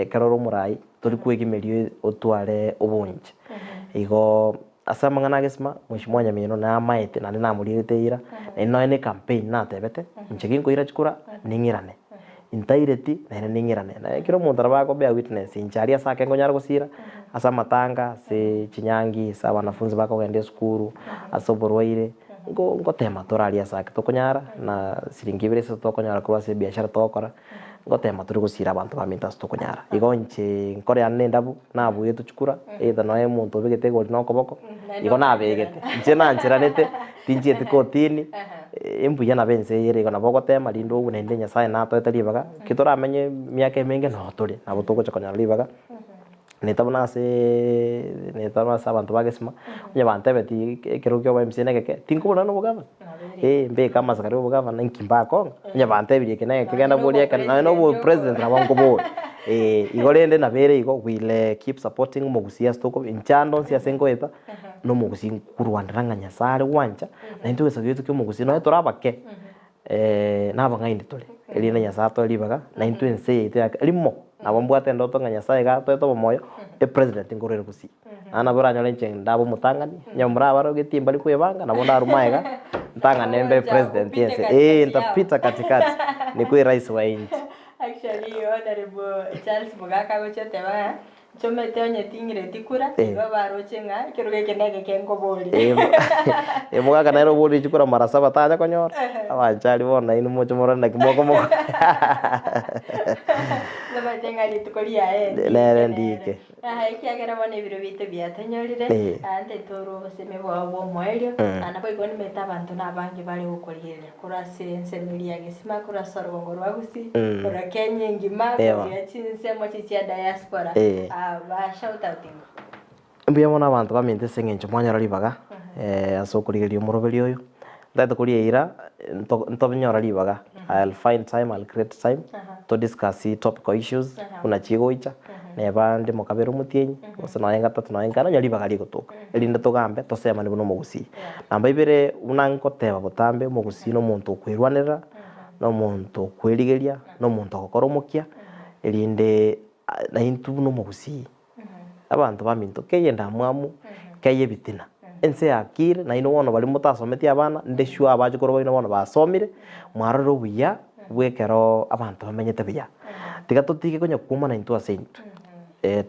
karoro murai turi kwegimerio otware obunje igo asama ngana gesma mushimwa Nyamino na maite na namurite ira na ino campaign na tebete ncheginko ira chikura ningirane integrity na ningirane na kiro muntu arabako be witness incharia sake ngonyara gusira asa matanga se chinyangi sa wanafunzi bako gende skuru asoborwaire ngo tema toralia sake tokonyara na siringibire se tokonyara kwa se biashara tokora ngo tema turi gusira abantu baminta tokonyara igo nche nkore anne ndabu nabu yetu chukura either no muntu bigete goli no koboko igo nabegete nche nanchiranete tinjete kotini embuya na bense yere gona boko tema lindo ugu nende Nyasaye na toete libaga kitora amenye miaka menge no turi nabo toko chakonyara libaga netabona abantu bagesima nya bante beti kirukyo ba MCN keke tinkubona no bugava mbe kama sakari bugava na nkimba ko nya bante biri kena kegenda bolia kana no president rabango bo igorende na bere igo will keep supporting mugusia stoko inchando sia sengoeta no mugusi kurwandanga Nyasaye wancha na into sabiyo tuke mugusi no torabake nabanga indi tole elina Nyasaye libaga na into ense ite limo nabambwate ndoto nga Nyasaye ga to moyo president ngorere gusi ana buranya lenche ndabo mutangani nyamura baro getimba likuyebanga nabonda rumaega ntanga nembe president yense ntapita katikati ni kui rais wa nchi
actually honorable Charles Mugaka gochote ba chomete onye tingire tikura baba chenga kiruge kenege kengo boli
Mugaka nairo boli chikura mara 7 taja konyora abanchali bona inu mocho morana kimoko moko
laba tenga litukolia
nere ndike
ikiagera bone biro bite byatanyorire ante toro seme bo moelio anabo igoni meta abantu nabangi bali gukorira kurase ensemilia gesima kurasa rwongoro wagusi kura Kenya ngima ya chinse mochi chia diaspora ba shout out
mbuya mona abantu bamente sengencho mwanya ralibaga asokurigeria umurobeli oyo ndato kuri ira ntobinyora libaga I'll find time, I'll create time to discuss topical issues una chigoicha neba ndi mukabero mutienyi osana yenga tatu na yenga nyali bagali gutuka elinda tugambe tosema nibuno mugusi namba ibere unankoteba butambe mugusi no muntu kwirwanira no muntu kwirigeria no muntu gukora umukia elinde na intu no mugusi abantu baminto keyenda mwamu keye bitina ense akire na ino wono bali mutasometi abana ndeshwa abaje koroba ino wono basomire mwaroro buya bwekero abantu bamenyete buya tiga tutike konya kuma na into asentu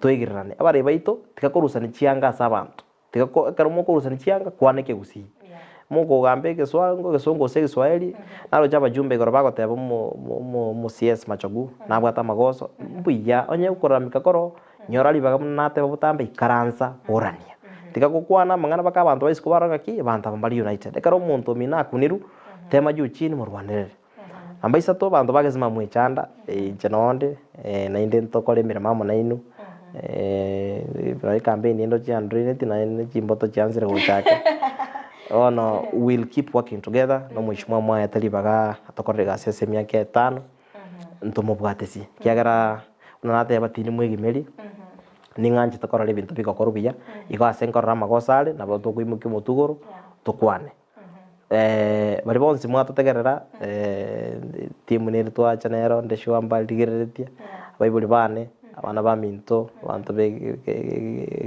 twegirane abare baito tiga korusana chianga asa abantu tiga kero mokorusana chianga kwaneke gusi muko gambe gesongo se Kiswahili nalo jaba jumbe goro bagoteba mu CS Machogu nabwata magoso buya onye ukora mikakoro nyorali bagamnate babutambe ikaransa orania tiga kukwana mangana baka abantu baisiko baragaki abantu bambali United ekaro muntu mina kuniru tema juu chini mu Rwanda ambaisa to bantu bagezima mu ichanda jenonde na inde ntokole mira mama na inu bra campaign ndo chiandrineti na ine chimboto chanzire gochake ono will keep working together no mwishimwa mwa yatalibaga atokorega sese myake 5 ntomubwatesi kiagara unanate batini mwegimeli ninganje tokora lebintu bikokorubia igase nkorra magosale nabo tokwimuke mutugoro tukwane bari bonsi mwatotegerera timu niri twacha nero ndeshwa mbaldigeretia abaibuli bane abana baminto abantu be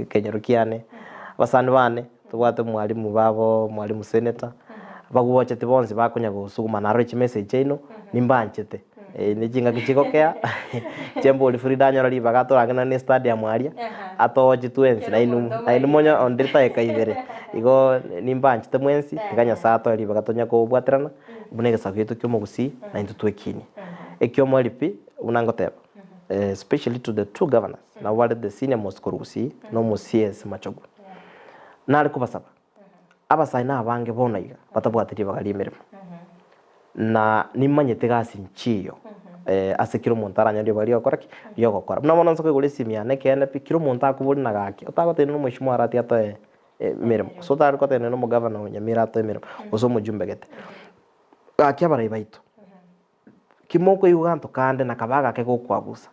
kenyerukiane basani bane tubwate mwalimu babo mwalimu senator bagubochete bonsi bakonya gusuguma naro chi message ino nimbanchete nijinga kichikokea chembo li frida nyora li bagatoragana ni stadium aria atoje twensi na inu monya ondita ekaibere igo nimbanchete mwensi tiganya sato li bagatonya ko bwaterana bunege sageto kyomo gusi na into twekini ekyomo lipi unangoteba especially to the two governors na wale the senior most korusi no mo CS Machogu nari kubasaba abasaina abange bonaiga batabwatiri bagali mirimo na nimanyete gasi nchiyo asekiro montaranya ndio bali okoraki yo gokora muna mona nsoko igule simya ne kene pikiro monta kubuli na gaki otagote no mwishimo arati ato mirimo so tari kote no mo governor nyamira ato mirimo oso mujumbe gete gaki abarai baito kimoko yuganto kande na kabaga ke gokwabusa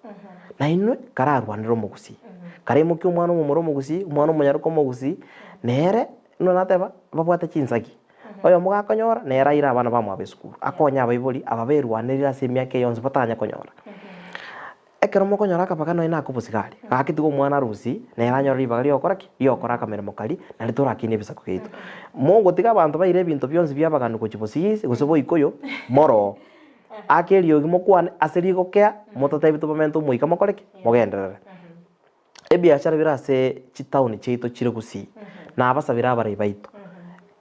na inwe kararwaniro mugusi kare mukyo umwana mu muromo gusi umwana umunyaruko mu gusi nere no nateba babwata chinsaki oyo mugakonyora nera ira abana bamwa besukuru akonya abaibuli ababerwanirira semyake yonse batanya konyora ekero mukonyora kapaka no ina kubusigari akitigo mwana rusi nera nyora ribagali okoraki yokora kamera mukali na litora kine bisa kukeito mongo tiga abantu baire bintu byonse byabaganu ko chibosisi gusobo ikoyo moro akelio gimokwane aserigo kea mototaibito momento muika mokoreki mogenderera ebiashara birase chitauni cheito chire gusi na abasabira abarai baito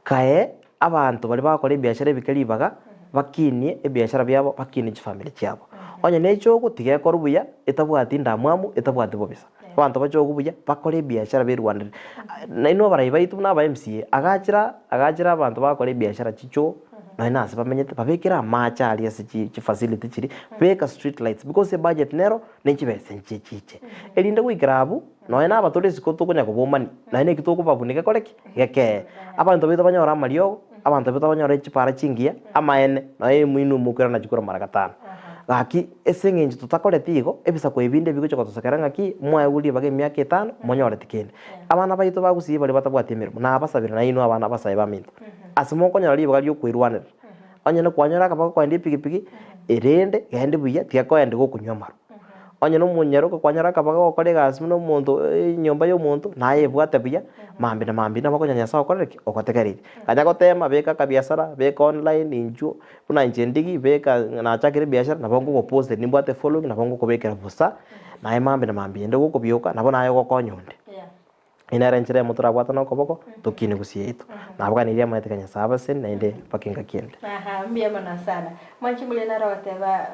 kae abantu bali bakora ebiashara bikalibaga bakinie ebiashara byabo bakinie family cyabo onye necho gutige korubuya etabwati ndamwamu etabwati bobisa abantu bacho gubuya bakora ebiashara be Rwanda na ino abarai baito na ba MCA agachira abantu bakora ebiashara chicho na inase bamenyete babekira macha ali ase chi facility chiri beka street lights because the budget nero nenchibese nchichiche elinde kuigrabu no ena abatore sikoto kunya kubomani na ine kitoko babunika koreki geke abantu bito banyora mariogo abantu bito banyora chipara chingia amaene na muinu mukira na chikora maragatano gaki esengenje tutakoretigo ebisa ko ebinde bigo choko tosakaranga ki mwa uli bage myaka 5 monyore tikende abana baito bagusi bali batabwate mirimo na abasabira na ino abana basaye baminto asimoko nyari bagali okwirwanira onye no kwanyora kabako kwa ndi pigipigi erende gende buya tiako ende gokunywa maru onye no munyero ko kwanyora kabako okorega asimo muntu nyomba yo muntu naye bwate buya mambi na bakonya sawa koreki okotekerire kanya gotema beka kabiashara beka online inju buna njendigi beka na chakire biashara na bongo ko post ni bwate following na bongo ko beka busa naye mambi ende gokobyoka nabo naye gokonyonde inarenchire mutura bwata no koboko tukine gusieito nabwa niria matekanya sabase naende pakinga kiende
mbia mana sana mwanchimule na rawateba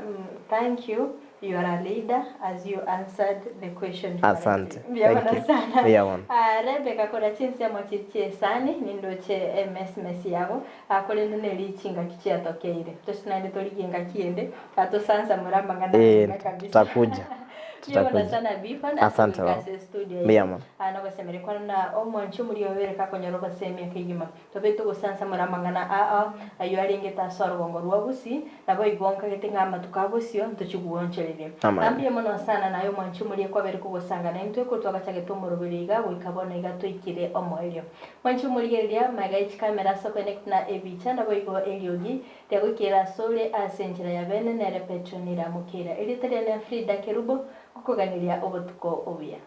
thank you are a leader as you answered the question
asante
mbia mana sana
mbia wana
Rebecca kora chinsi ya mwachiche sani nindoche SMS yago akolende nelichinga kichia tokeire tosinaende toliginga kiende kato sansa muramba ngana kabisa
takuja
tutakuja sana bifa na
asante
studio
miyama
basemere kwa na omwanchu muri obereka konyoro basemi akigima tobeto gosansa muramangana ayo aringe tasoro ngo rwabusi nabo igonka getinga amatukabusio ntuchiguoncherere ambie mono sana nayo mwanchu muri kwa bere kugosanga na intwe ko twagacha tomoroberiga goikabona igatoikire omoerio mwanchu muri geria magaichi kamera so connect na ebicha nabo igo eliogi tegukira sole asenjira ya bene nere petronira mukira ilitere na Frida Kerubo kukuganiria obotuko obuya